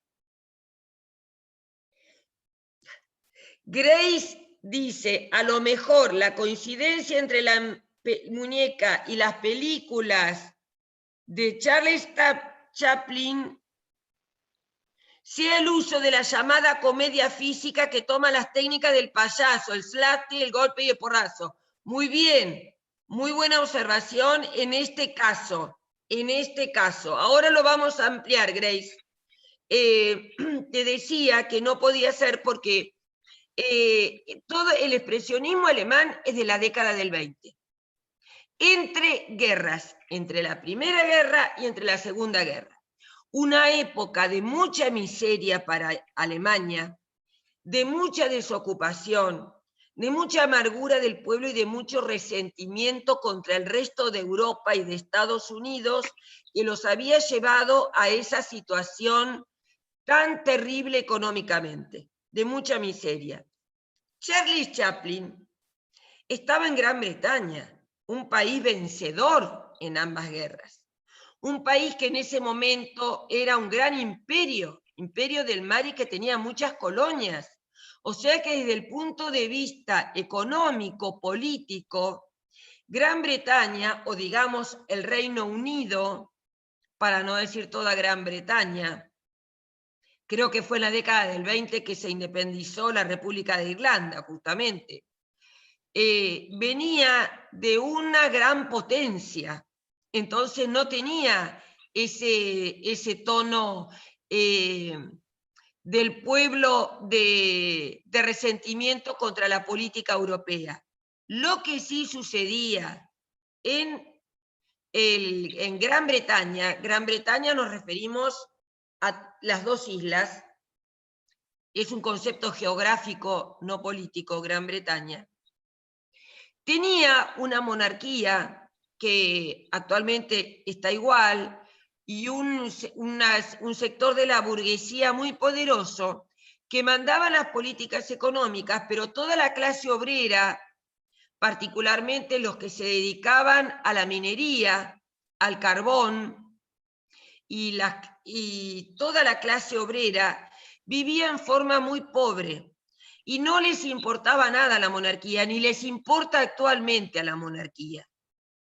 Speaker 1: Grace dice, a lo mejor la coincidencia entre la muñeca y las películas de Charles Chaplin sea el uso de la llamada comedia física que toma las técnicas del payaso, el slapstick, el golpe y el porrazo. Muy bien, muy buena observación en este caso. En este caso. Ahora lo vamos a ampliar, Grace. Te decía que no podía ser porque todo el expresionismo alemán es de la década del 20. Entre guerras, entre la Primera Guerra y entre la Segunda Guerra. Una época de mucha miseria para Alemania, de mucha desocupación, de mucha amargura del pueblo y de mucho resentimiento contra el resto de Europa y de Estados Unidos, que los había llevado a esa situación tan terrible económicamente, de mucha miseria. Charlie Chaplin estaba en Gran Bretaña, un país vencedor en ambas guerras. Un país que en ese momento era un gran imperio del mar y que tenía muchas colonias. O sea que desde el punto de vista económico, político, Gran Bretaña, o digamos el Reino Unido, para no decir toda Gran Bretaña, creo que fue en la década del 20 que se independizó la República de Irlanda, justamente. Venía de una gran potencia, entonces no tenía ese tono del pueblo de resentimiento contra la política europea. Lo que sí sucedía en Gran Bretaña nos referimos a las dos islas, es un concepto geográfico, no político, Gran Bretaña. Tenía una monarquía que actualmente está igual y un sector de la burguesía muy poderoso que mandaba las políticas económicas, pero toda la clase obrera, particularmente los que se dedicaban a la minería, al carbón, y toda la clase obrera vivía en forma muy pobre. Y no les importaba nada a la monarquía, ni les importa actualmente a la monarquía.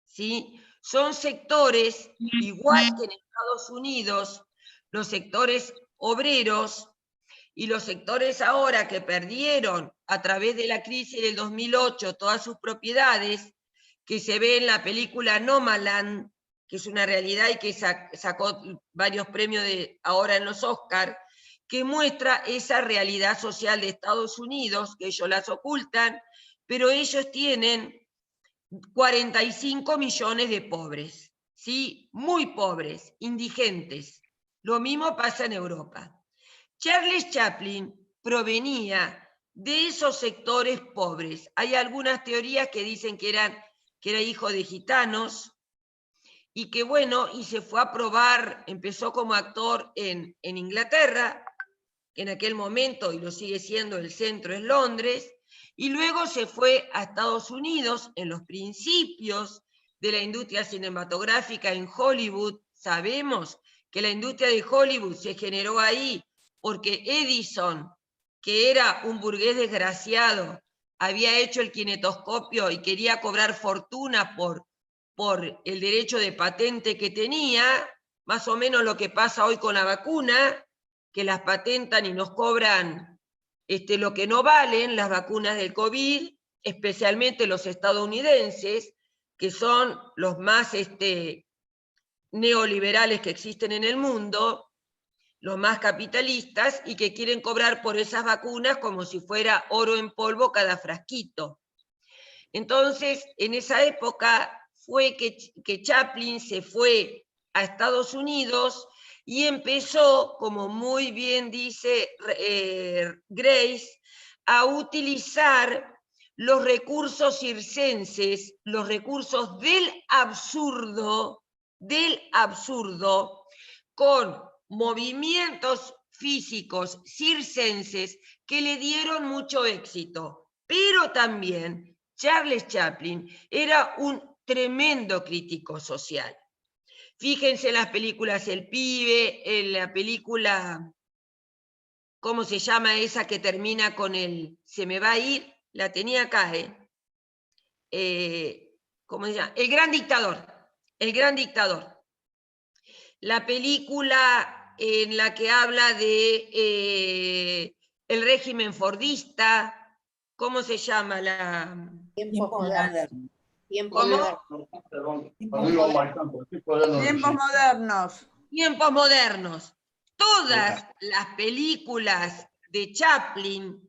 Speaker 1: ¿Sí? Son sectores, igual que en Estados Unidos, los sectores obreros y los sectores ahora que perdieron a través de la crisis del 2008 todas sus propiedades, que se ve en la película Nomadland, que es una realidad y que sacó varios premios ahora en los Oscars, que muestra esa realidad social de Estados Unidos, que ellos las ocultan, pero ellos tienen 45 millones de pobres, ¿sí? Muy pobres, indigentes. Lo mismo pasa en Europa. Charles Chaplin provenía de esos sectores pobres. Hay algunas teorías que dicen que era hijo de gitanos, y que bueno, y se fue a probar, empezó como actor en Inglaterra, que en aquel momento, y lo sigue siendo, el centro es Londres, y luego se fue a Estados Unidos en los principios de la industria cinematográfica en Hollywood. Sabemos que la industria de Hollywood se generó ahí porque Edison, que era un burgués desgraciado, había hecho el kinetoscopio y quería cobrar fortuna por el derecho de patente que tenía, más o menos lo que pasa hoy con la vacuna, que las patentan y nos cobran lo que no valen las vacunas del COVID, especialmente los estadounidenses, que son los más neoliberales que existen en el mundo, los más capitalistas, y que quieren cobrar por esas vacunas como si fuera oro en polvo cada frasquito. Entonces, en esa época fue que Chaplin se fue a Estados Unidos y empezó, como muy bien dice Grace, a utilizar los recursos circenses, los recursos del absurdo, con movimientos físicos circenses que le dieron mucho éxito. Pero también Charles Chaplin era un tremendo crítico social. Fíjense en las películas El Pibe, en la película, ¿cómo se llama esa que termina con el se me va a ir? La tenía acá, ¿cómo se llama? El Gran Dictador. La película en la que habla de el régimen fordista. ¿Cómo se llama la...?
Speaker 4: Tiempos modernos.
Speaker 6: Tiempos modernos.
Speaker 1: Tiempos modernos. Todas las películas de Chaplin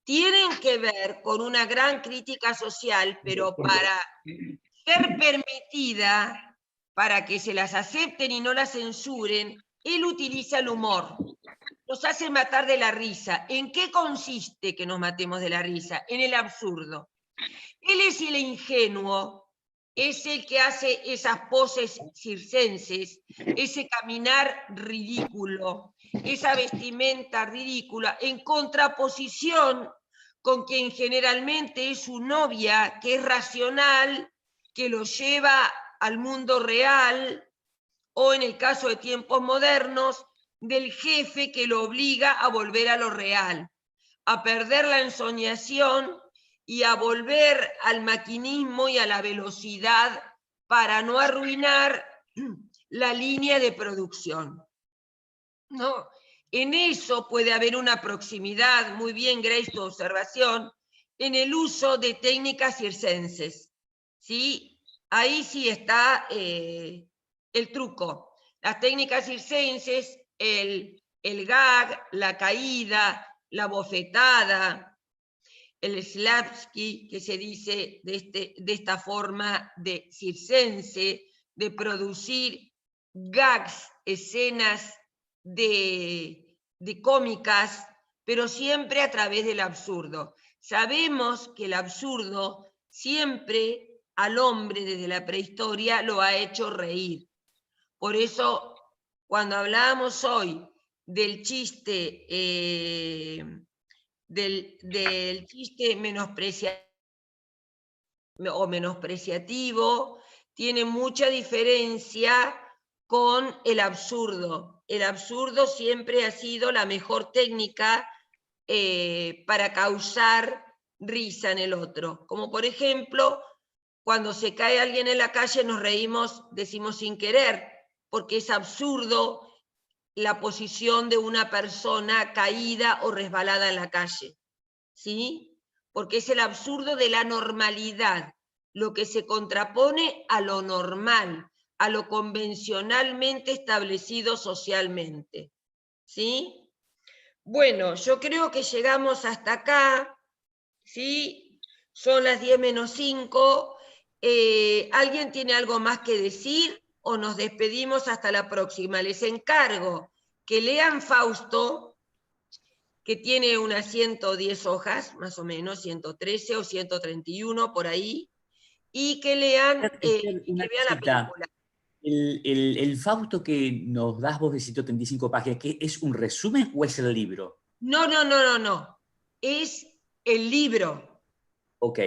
Speaker 1: tienen que ver con una gran crítica social, pero para ser permitida, para que se las acepten y no las censuren, él utiliza el humor. Nos hace matar de la risa. ¿En qué consiste que nos matemos de la risa? En el absurdo. Él es el ingenuo, es el que hace esas poses circenses, ese caminar ridículo, esa vestimenta ridícula, en contraposición con quien generalmente es su novia, que es racional, que lo lleva al mundo real, o en el caso de tiempos modernos, del jefe que lo obliga a volver a lo real, a perder la ensoñación y a volver al maquinismo y a la velocidad para no arruinar la línea de producción. ¿No? En eso puede haber una proximidad, muy bien Grace, tu observación, en el uso de técnicas circenses. ¿Sí? Ahí sí está el truco. Las técnicas circenses, el gag, la caída, la bofetada, el slapstick, que se dice de esta forma de circense, de producir gags, escenas de cómicas, pero siempre a través del absurdo. Sabemos que el absurdo siempre al hombre desde la prehistoria lo ha hecho reír. Por eso, cuando hablábamos hoy del chiste, del chiste menospreciativo, tiene mucha diferencia con el absurdo. El absurdo siempre ha sido la mejor técnica para causar risa en el otro. Como por ejemplo, cuando se cae alguien en la calle nos reímos, decimos sin querer, porque es absurdo la posición de una persona caída o resbalada en la calle. ¿Sí? Porque es el absurdo de la normalidad, lo que se contrapone a lo normal, a lo convencionalmente establecido socialmente. ¿Sí? Bueno, yo creo que llegamos hasta acá, ¿sí? Son las 10:05. ¿Alguien tiene algo más que decir o nos despedimos hasta la próxima? Les encargo que lean Fausto, que tiene unas 110 hojas, más o menos, 113 o 131 por ahí, y que lean, que vean la película.
Speaker 8: El Fausto que nos das vos de 135 páginas, ¿qué es un resumen o es el libro?
Speaker 1: No. Es el libro.
Speaker 8: Ok.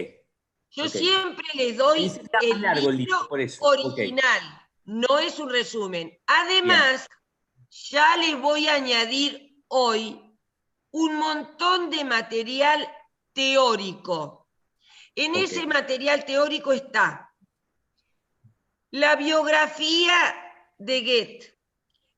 Speaker 1: Yo siempre les doy el libro original, no es un resumen. Además, ya les voy a añadir hoy un montón de material teórico. En ese material teórico está la biografía de Goethe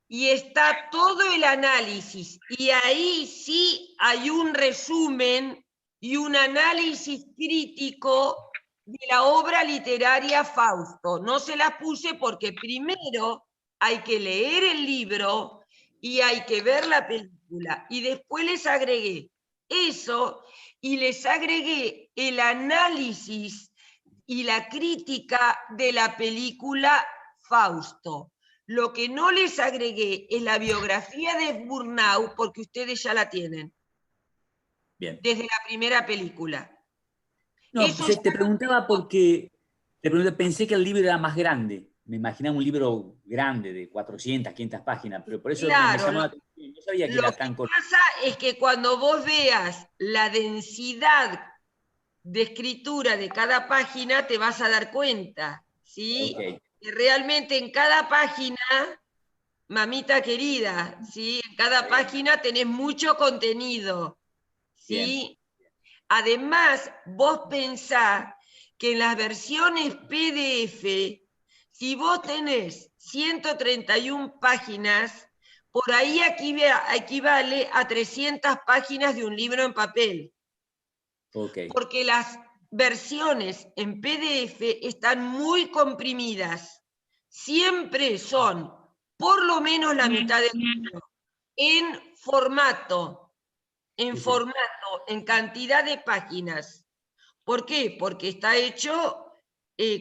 Speaker 1: y está todo el análisis. Y ahí sí hay un resumen y un análisis crítico de la obra literaria Fausto. No se las puse porque primero hay que leer el libro y hay que ver la película. Y después les agregué eso y les agregué el análisis y la crítica de la película Fausto. Lo que no les agregué es la biografía de Murnau porque ustedes ya la tienen.
Speaker 8: Bien.
Speaker 1: Desde la primera película.
Speaker 8: No, te preguntaba porque pensé que el libro era más grande. Me imaginaba un libro grande de 400, 500 páginas, pero por eso me llamó la atención. No sabía que era tan corto.
Speaker 1: Lo que pasa es que cuando vos veas la densidad de escritura de cada página, te vas a dar cuenta, ¿sí? Que realmente en cada página, mamita querida, ¿sí? En cada página tenés mucho contenido, ¿sí? Además, vos pensás que en las versiones PDF, si vos tenés 131 páginas, por ahí equivale a 300 páginas de un libro en papel.
Speaker 8: Ok.
Speaker 1: Porque las versiones en PDF están muy comprimidas. Siempre son por lo menos la mitad del libro en formato, en cantidad de páginas. ¿Por qué? Porque está hecho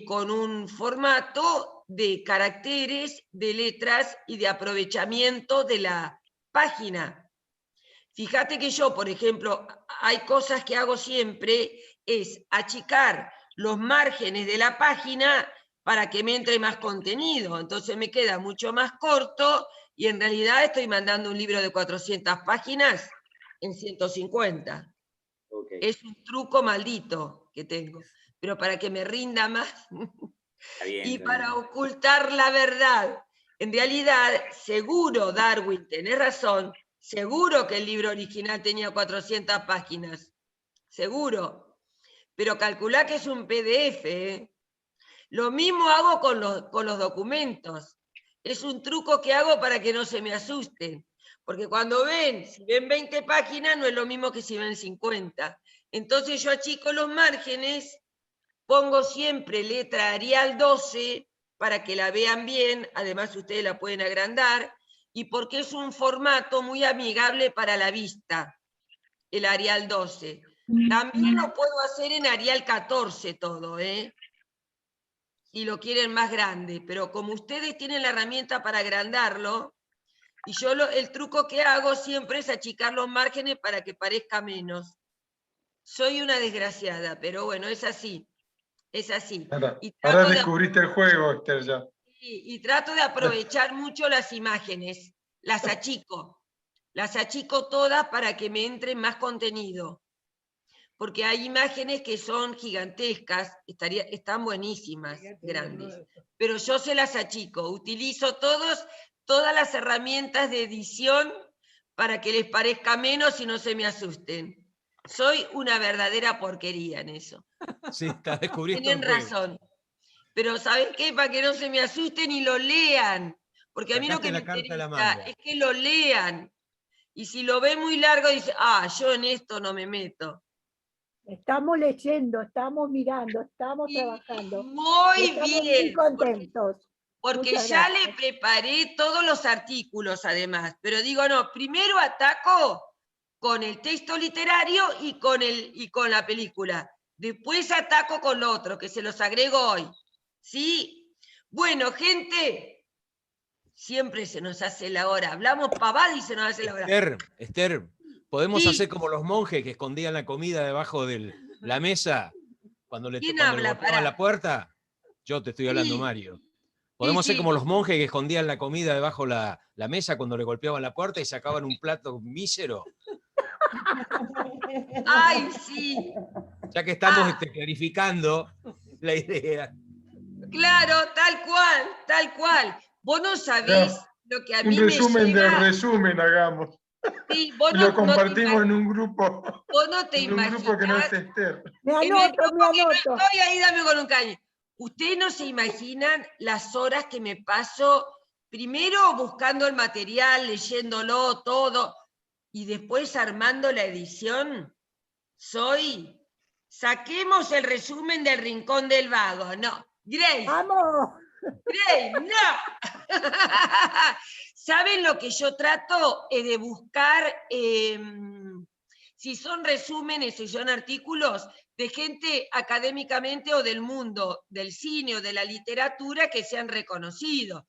Speaker 1: con un formato de caracteres, de letras y de aprovechamiento de la página. Fíjate que yo, por ejemplo, hay cosas que hago siempre, es achicar los márgenes de la página para que me entre más contenido. Entonces me queda mucho más corto y en realidad estoy mandando un libro de 400 páginas en 150. Okay. Es un truco maldito que tengo, pero para que me rinda más y para ocultar la verdad. En realidad, seguro, Darwin, tenés razón, seguro que el libro original tenía 400 páginas, seguro, pero calculá que es un PDF, ¿eh? Lo mismo hago con los documentos, es un truco que hago para que no se me asusten, porque cuando si ven 20 páginas no es lo mismo que si ven 50, entonces yo achico los márgenes, pongo siempre letra Arial 12 para que la vean bien, además ustedes la pueden agrandar, y porque es un formato muy amigable para la vista, el Arial 12. También lo puedo hacer en Arial 14 todo, si lo quieren más grande, pero como ustedes tienen la herramienta para agrandarlo, y yo el truco que hago siempre es achicar los márgenes para que parezca menos. Soy una desgraciada, pero bueno, es así. Es así.
Speaker 11: Ahora descubriste el juego, Esther, ya.
Speaker 1: Y trato de aprovechar mucho las imágenes. Las achico todas para que me entre más contenido. Porque hay imágenes que son gigantescas, están buenísimas, grandes. Pero yo se las achico. Utilizo todas las herramientas de edición para que les parezca menos y no se me asusten. Soy una verdadera porquería en eso.
Speaker 13: Sí, está descubriendo.
Speaker 1: Tienen razón. Pero ¿saben qué? Para que no se me asusten y lo lean. Porque a mí lo que me interesa es que lo lean. Y si lo ven muy largo, dice, yo en esto no me meto.
Speaker 14: Estamos leyendo, estamos mirando, estamos trabajando.
Speaker 1: Muy bien.
Speaker 14: Muy contentos.
Speaker 1: Porque ya le preparé todos los artículos, además. Pero digo, no, primero ataco con el texto literario y con la película. Después ataco con lo otro, que se los agrego hoy. ¿Sí? Bueno, gente, siempre se nos hace la hora. Hablamos pavada y se nos hace la hora.
Speaker 13: Esther, ¿podemos hacer como los monjes que escondían la comida debajo de la mesa cuando le golpeaban la puerta? Yo te estoy hablando, Mario. ¿Podemos ser como los monjes que escondían la comida debajo de la mesa cuando le golpeaban la puerta y sacaban un plato mísero?
Speaker 1: ¡Ay, sí!
Speaker 13: Ya que estamos clarificando la idea.
Speaker 1: Claro, tal cual. Vos no sabés lo que a mí me llega.
Speaker 11: Un resumen del resumen hagamos.
Speaker 1: Sí, vos
Speaker 11: lo compartimos en un grupo.
Speaker 1: Vos no te imaginás.
Speaker 11: Un grupo que no es Esther.
Speaker 14: Me anoto.
Speaker 1: No estoy ahí, dame con un caño. Ustedes no se imaginan las horas que me paso, primero buscando el material, leyéndolo todo, y después armando la edición. Saquemos el resumen del Rincón del Vago. No, Grace.
Speaker 14: ¡Vamos!
Speaker 1: Grace, no. ¿Saben lo que yo trato de buscar? Si son resúmenes, si son artículos de gente académicamente o del mundo del cine o de la literatura que sean reconocidos.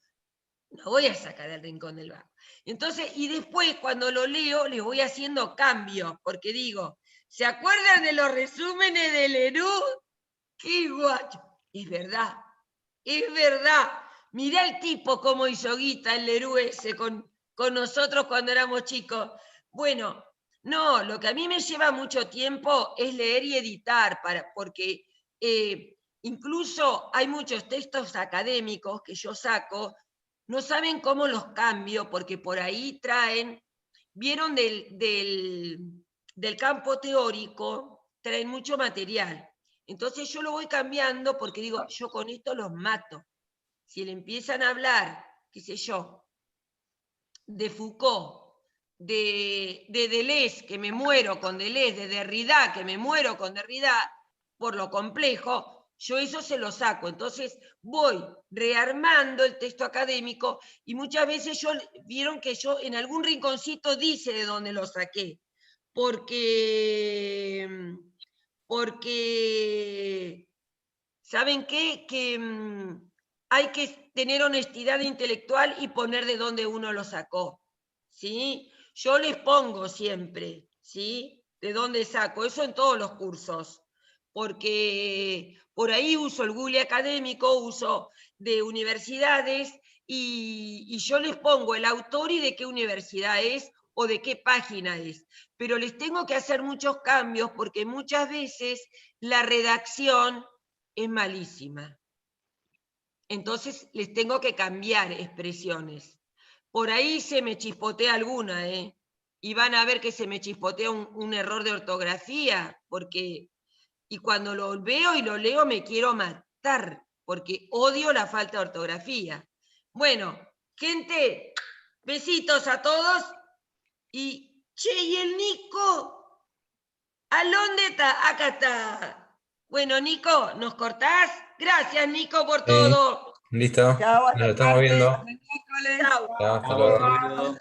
Speaker 1: No voy a sacar el Rincón del Vago. Entonces, y después cuando lo leo, les voy haciendo cambios, porque digo, ¿se acuerdan de los resúmenes de Leroux? ¡Qué guacho! Es verdad. Mirá el tipo cómo hizo guita el Leroux ese con nosotros cuando éramos chicos. Bueno, no, lo que a mí me lleva mucho tiempo es leer y editar, porque incluso hay muchos textos académicos que yo saco, no saben cómo los cambio, porque por ahí vieron del campo teórico, traen mucho material. Entonces yo lo voy cambiando porque digo, yo con esto los mato. Si le empiezan a hablar, qué sé yo, de Foucault, de Deleuze, que me muero con Deleuze, de Derrida, que me muero con Derrida, por lo complejo, yo eso se lo saco. Entonces voy rearmando el texto académico y muchas veces vieron que yo en algún rinconcito dice de dónde lo saqué, porque ¿saben qué? Que hay que tener honestidad intelectual y poner de dónde uno lo sacó, ¿sí? Yo les pongo siempre, ¿sí? De dónde saco, eso en todos los cursos, porque por ahí uso el Google académico, uso de universidades, y yo les pongo el autor y de qué universidad es o de qué página es, pero les tengo que hacer muchos cambios porque muchas veces la redacción es malísima. Entonces les tengo que cambiar expresiones. Por ahí se me chispotea alguna, y van a ver que se me chispotea un error de ortografía, y cuando lo veo y lo leo me quiero matar, porque odio la falta de ortografía. Bueno, gente, besitos a todos, y ¿y el Nico? ¿A dónde está? Acá está. Bueno, Nico, ¿nos cortás? Gracias, Nico, por todo.
Speaker 15: Listo.
Speaker 6: Chao, hasta
Speaker 15: Nos
Speaker 6: el
Speaker 15: estamos
Speaker 6: martes.
Speaker 15: viendo.
Speaker 6: Hasta el miércoles.
Speaker 1: Chao.
Speaker 15: Chao, hasta luego.